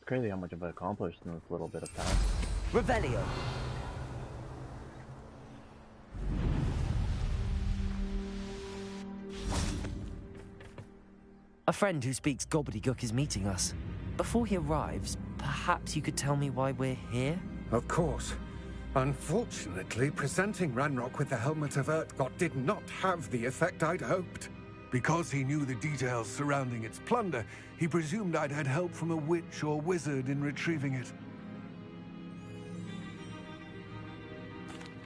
It's crazy how much I've accomplished in this little bit of time. Revelio! A friend who speaks gobbledygook is meeting us. Before he arrives, perhaps you could tell me why we're here? Of course. Unfortunately, presenting Ranrock with the Helmet of Urtkot did not have the effect I'd hoped. Because he knew the details surrounding its plunder, he presumed I'd had help from a witch or wizard in retrieving it.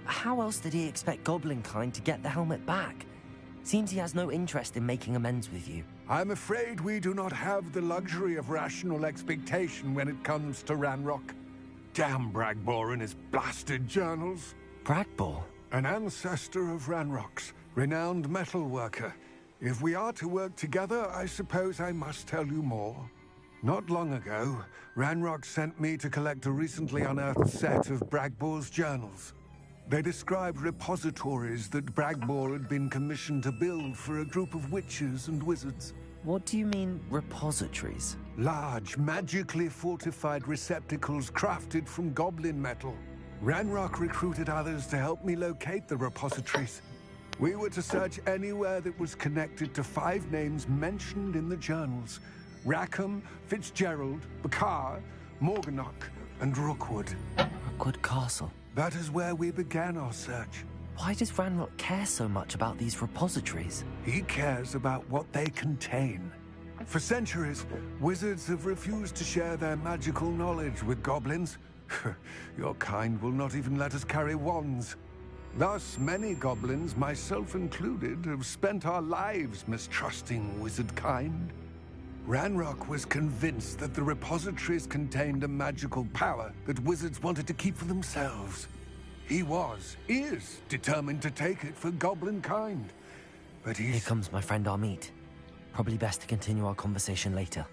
How else did he expect Goblinkind to get the helmet back? Seems he has no interest in making amends with you. I'm afraid we do not have the luxury of rational expectation when it comes to Ranrock. Damn Bragbor and his blasted journals. Bragbor? An ancestor of Ranrock's, renowned metal worker. If we are to work together, I suppose I must tell you more. Not long ago, Ranrock sent me to collect a recently unearthed set of Bragbor's journals. They described repositories that Bragbor had been commissioned to build for a group of witches and wizards. What do you mean, repositories? Large, magically fortified receptacles crafted from goblin metal. Ranrock recruited others to help me locate the repositories. We were to search anywhere that was connected to 5 names mentioned in the journals. Rackham, Fitzgerald, Bakar, Morganach, and Rookwood. Rookwood Castle. That is where we began our search. Why does Ranrock care so much about these repositories? He cares about what they contain. For centuries, wizards have refused to share their magical knowledge with goblins. Your kind will not even let us carry wands. Thus, many goblins, myself included, have spent our lives mistrusting wizard kind. Ranrock was convinced that the repositories contained a magical power that wizards wanted to keep for themselves. He is determined to take it for goblin kind. But Here comes my friend Amit. Probably best to continue our conversation later.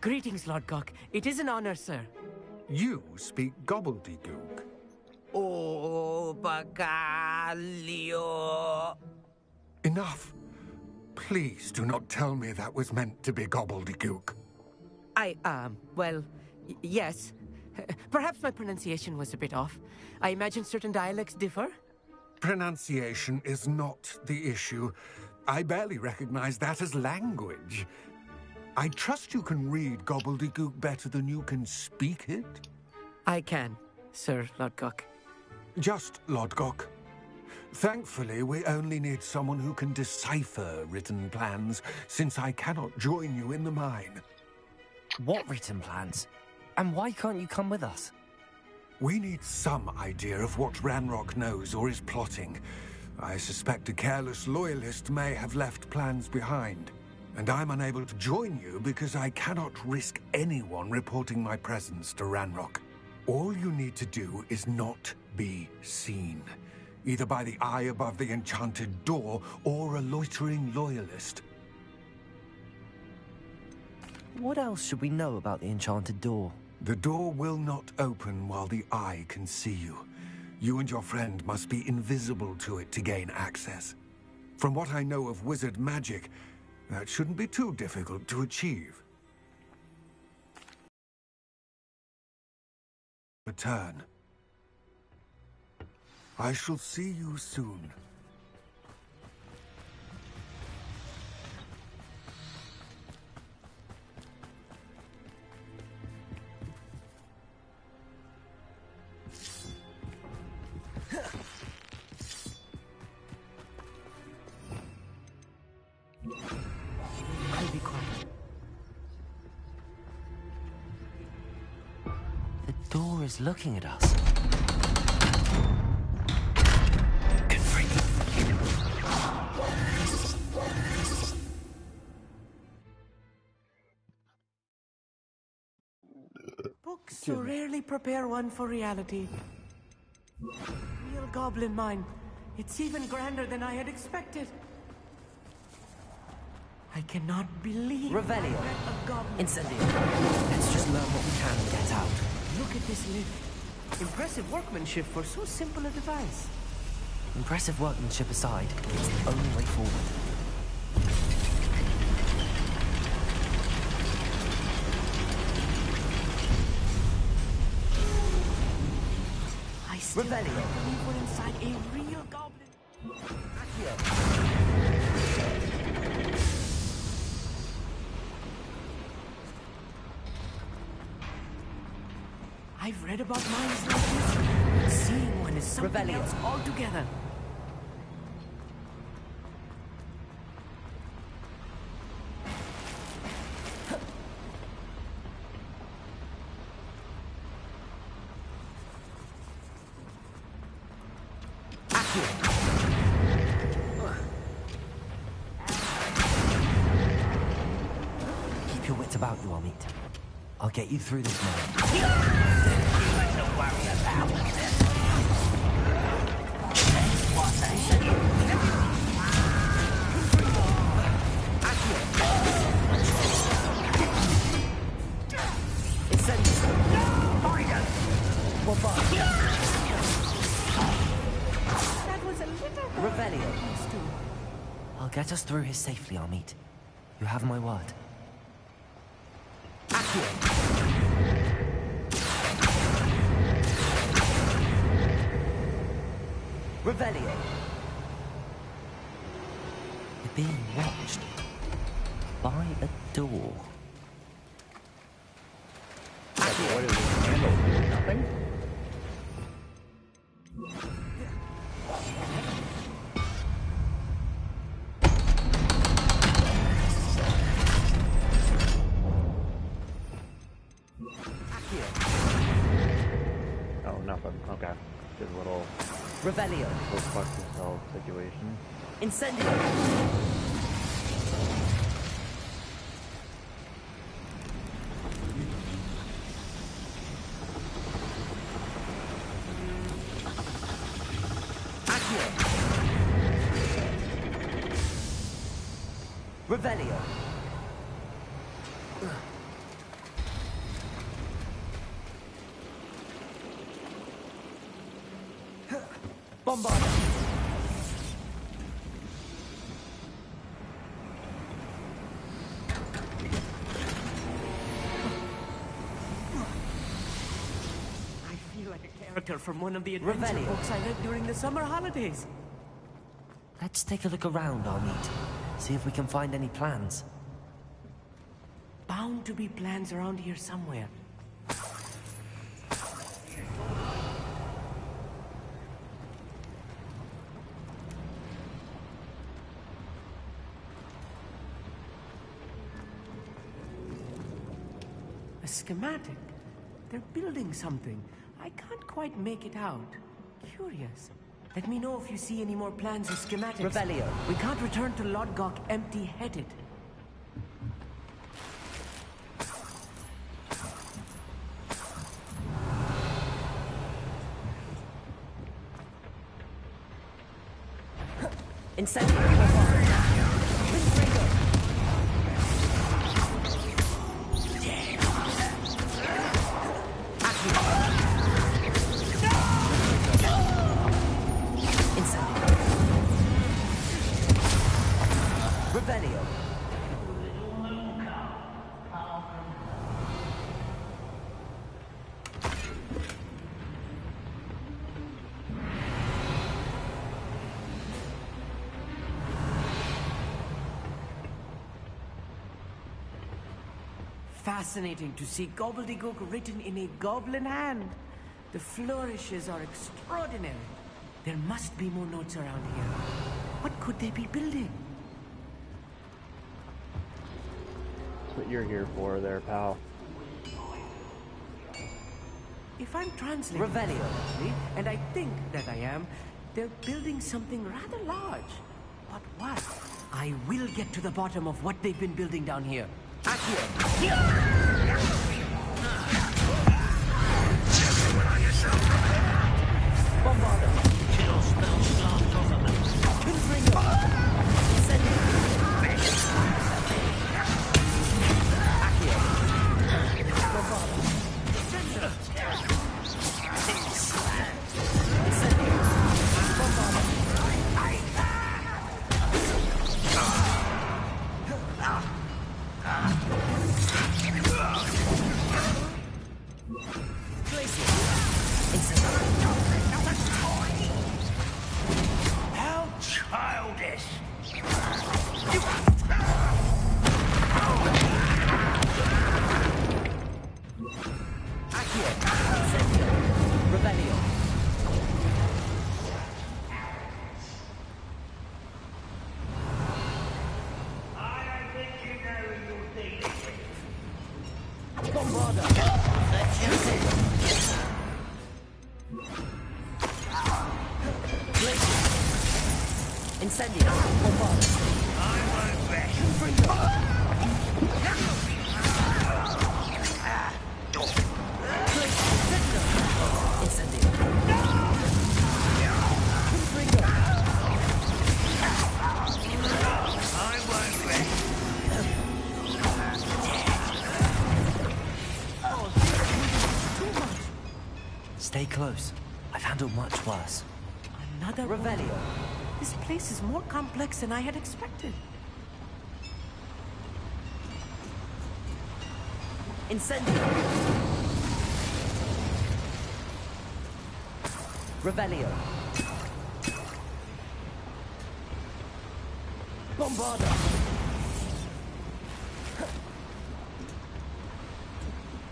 Greetings, Lord Gok. It is an honor, sir. You speak gobbledygook. Oh, Bacalio. Enough. Please do not tell me that was meant to be gobbledygook. Well, yes. Perhaps my pronunciation was a bit off. I imagine certain dialects differ. Pronunciation is not the issue. I barely recognize that as language. I trust you can read gobbledygook better than you can speak it? I can, Sir Lodgok. Just Lodgok. Thankfully, we only need someone who can decipher written plans, since I cannot join you in the mine. What written plans? And why can't you come with us? We need some idea of what Ranrock knows or is plotting. I suspect a careless loyalist may have left plans behind. And I'm unable to join you because I cannot risk anyone reporting my presence to Ranrock. All you need to do is not be seen. Either by the eye above the enchanted door, or a loitering loyalist. What else should we know about the enchanted door? The door will not open while the eye can see you. You and your friend must be invisible to it to gain access. From what I know of wizard magic, that shouldn't be too difficult to achieve. Return. I shall see you soon. I'll be quiet. The door is looking at us. Books so rarely prepare one for reality. Real goblin mine. It's even grander than I had expected. I cannot believe Revelio. I met a goblin. Incendio. Let's just learn what we can and get out. Look at this lift. Impressive workmanship for so simple a device. Impressive workmanship aside, it's the only way forward. I still can't believe we're inside a real goblin. I've read about mines like this, but seeing one is something else altogether. Keep your wits about you, Amit. I'll get you through this mine. Don't worry about it. That was a little Revelio. I'll get us through here safely, Amit. You have my word. Revelio. We're being watched by a door. What is this handle? Nothing? Okay. Just a little... Revelio. Go fuck yourself situation. Incendio. Revelio. Bombarda. I feel like a character from one of the adventure books I read during the summer holidays. Let's take a look around, Armit. See if we can find any plans. Bound to be plans around here somewhere. A schematic. They're building something. I can't quite make it out. Curious. Let me know if you see any more plans or schematics. Revelio. We can't return to Lodgok empty-headed. Incendio. Fascinating to see gobbledygook written in a goblin hand. The flourishes are extraordinary. There must be more notes around here. What could they be building? That's what you're here for there, pal. If I'm translating correctly, and I think that I am, they're building something rather large. But what? I will get to the bottom of what they've been building down here. Bombarda. Kill spells last government. How childish! Revelio. I don't think you know who you're dealing with. Bombarda. Incendio. Bombarda. I won't rest. Incendio. I won't rest. Stay close. I've handled much worse. Another Revelio. This place is more complex than I had expected. Incendio. Revelio. Bombarda.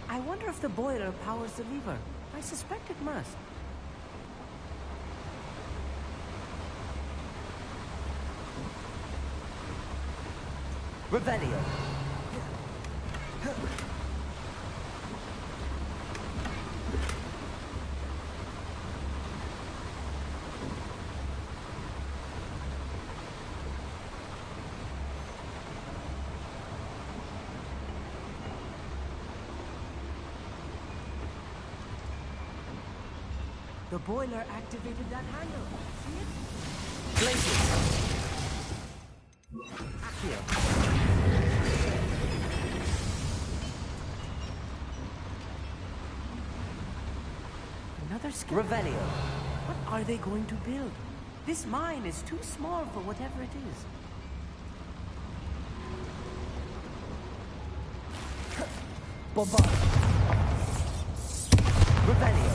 I wonder if the boiler powers the lever. I suspect it must. Revelio. The boiler activated that handle. See it? Places. Accio. Another skeleton. Revelio. What are they going to build? This mine is too small for whatever it is. Bombard. Revelio.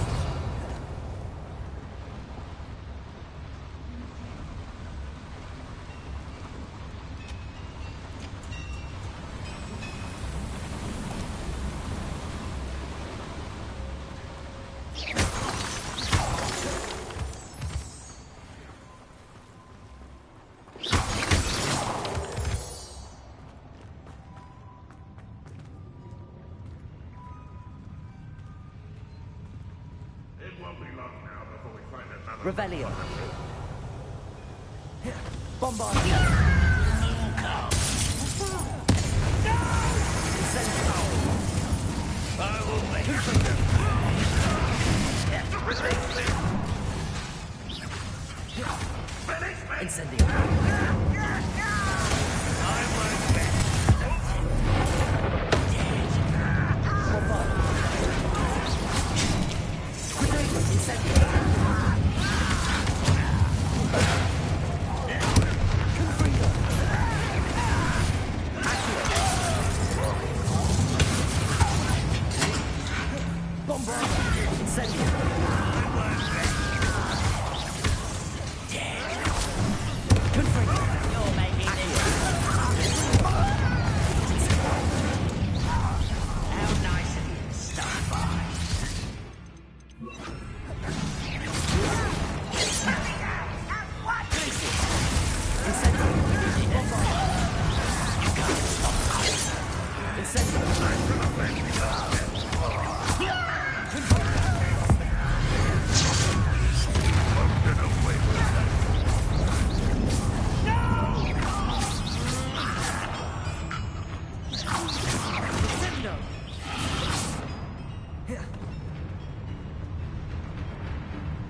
Revelio. Bombard. I will make Incendio. Bombard. Incendio.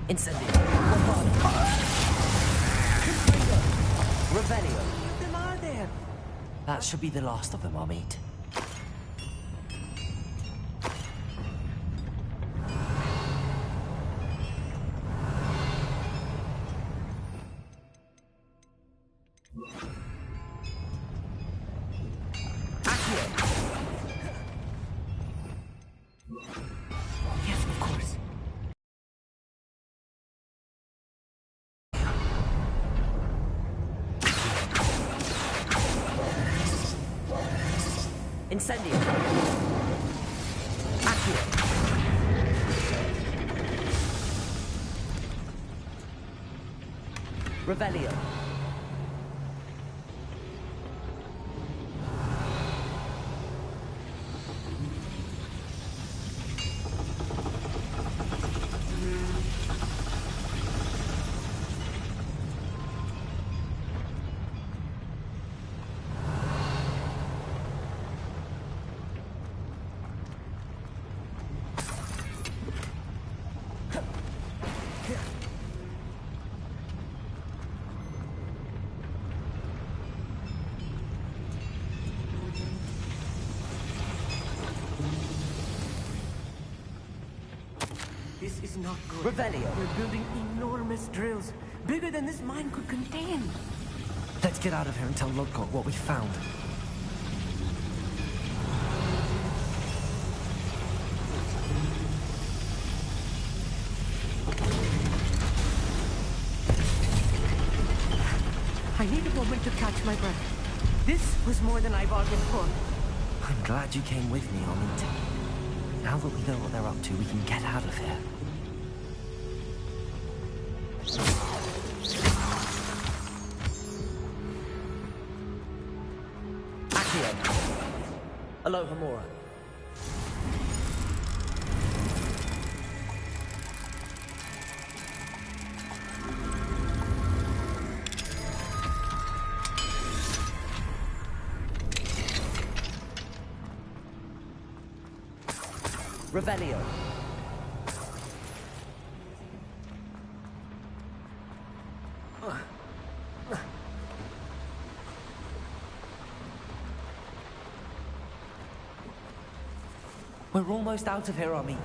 Incendio. Revelio. What them are there? That should be the last of them, Amit. Yes, of course. Incendio. Accio. Revelio. This is not good. Revelio. They're building enormous drills, bigger than this mine could contain. Let's get out of here and tell Lodgott what we found. I need a moment to catch my breath. This was more than I bargained for. I'm glad you came with me, Amit. Now that we know what they're up to, we can get out of here. Accio. Aloha Mora. Revelio. We're almost out of here, Amit.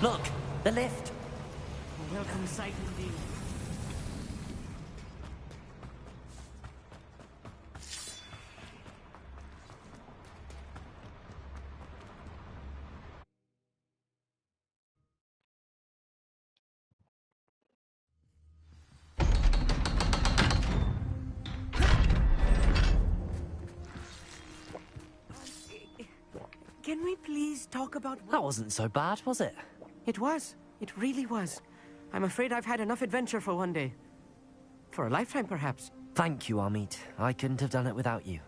Look, the lift. A welcome sight indeed. Can we please talk about... That wasn't so bad, was it? It was. It really was. I'm afraid I've had enough adventure for one day. For a lifetime, perhaps. Thank you, Amit. I couldn't have done it without you.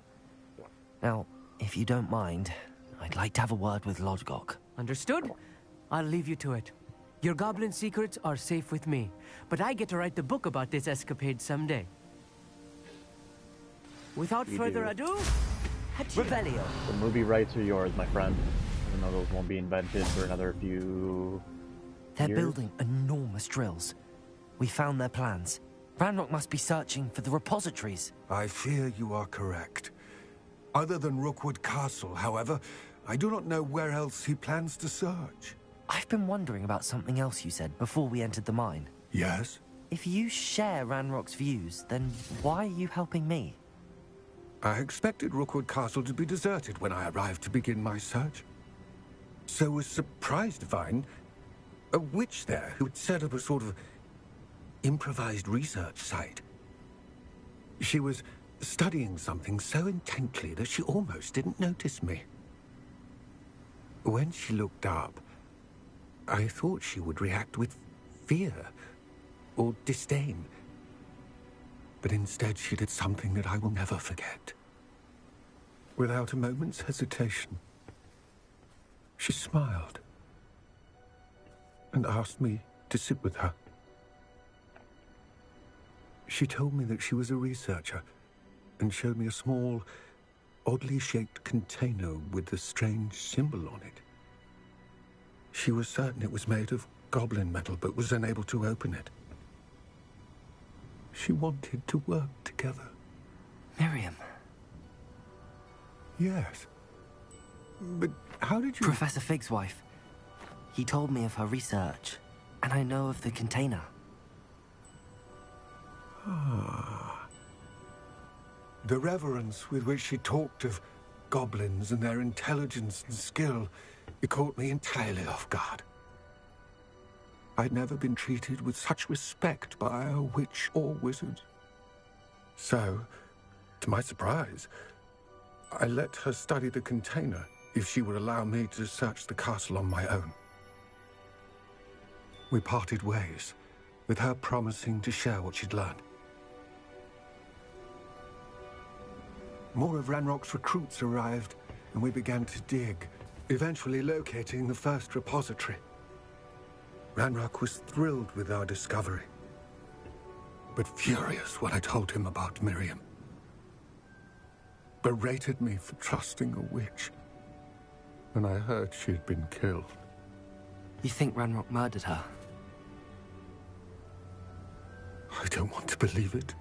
Now, if you don't mind, I'd like to have a word with Lodgok. Understood? I'll leave you to it. Your goblin secrets are safe with me, but I get to write the book about this escapade someday. Without further ado... Revelio. The movie rights are yours, my friend. Even though those won't be invented for another few They're years. building enormous drills. We found their plans. Ranrock must be searching for the repositories. I fear you are correct. Other than Rookwood Castle, however, I do not know where else he plans to search. I've been wondering about something else you said before we entered the mine. Yes? If you share Ranrock's views, then why are you helping me? I expected Rookwood Castle to be deserted when I arrived to begin my search. So was surprised to find a witch there who had set up a sort of improvised research site. She was studying something so intently that she almost didn't notice me. When she looked up, I thought she would react with fear or disdain. But instead she did something that I will never forget. Without a moment's hesitation, she smiled and asked me to sit with her. She told me that she was a researcher and showed me a small, oddly shaped container with a strange symbol on it. She was certain it was made of goblin metal, but was unable to open it. She wanted to work together. Miriam. Yes. But how did you... Professor Fig's wife. He told me of her research, and I know of the container. Ah. The reverence with which she talked of goblins and their intelligence and skill, it caught me entirely off guard. I'd never been treated with such respect by a witch or wizard. So, to my surprise, I let her study the container if she would allow me to search the castle on my own. We parted ways, with her promising to share what she'd learned. More of Ranrock's recruits arrived, and we began to dig, eventually locating the first repository. Ranrock was thrilled with our discovery, but furious when I told him about Miriam. Berated me for trusting a witch, and I heard she had been killed. You think Ranrock murdered her? I don't want to believe it,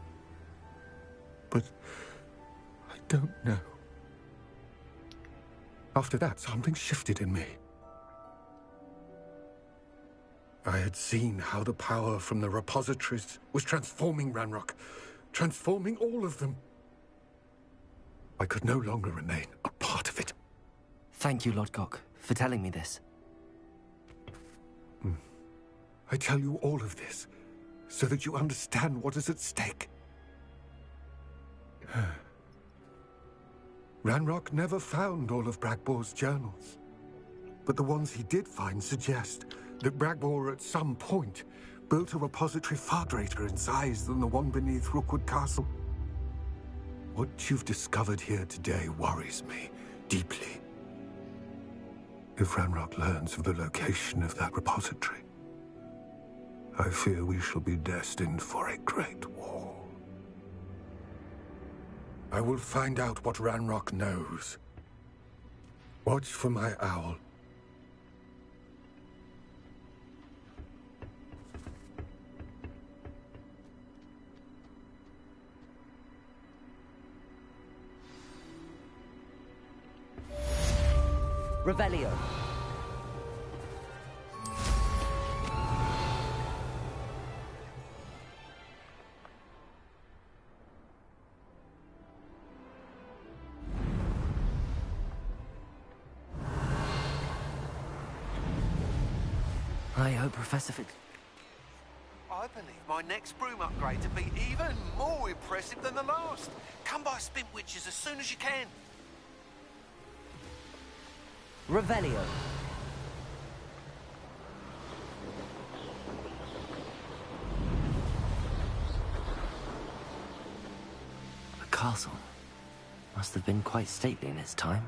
but I don't know. After that, something shifted in me. I had seen how the power from the repositories was transforming Ranrock, transforming all of them. I could no longer remain a part of it. Thank you, Lodgok, for telling me this. I tell you all of this so that you understand what is at stake. Ranrock never found all of Bragbor's journals, but the ones he did find suggest that Bragbor at some point built a repository far greater in size than the one beneath Rookwood Castle. What you've discovered here today worries me deeply. If Ranrock learns of the location of that repository, I fear we shall be destined for a great war. I will find out what Ranrock knows. Watch for my owl. Revelio. I hope Professor Fix... I believe my next broom upgrade to be even more impressive than the last. Come by Spin Witches as soon as you can. Revelio. The castle must have been quite stately in its time.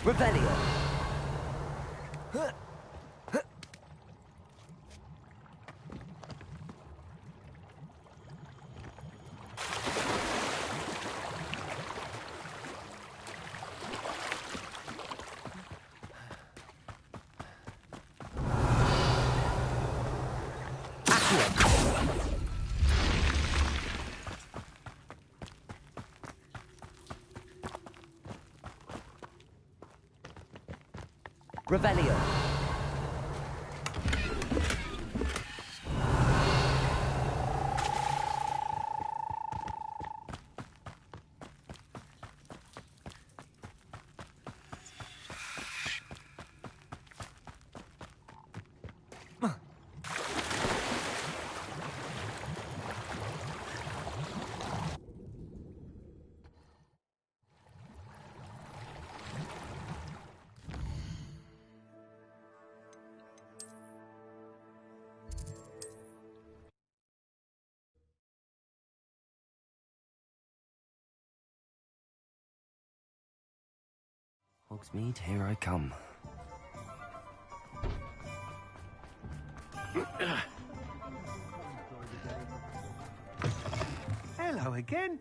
Revelio. Revelio. Hogsmeade, here I come. Hello again.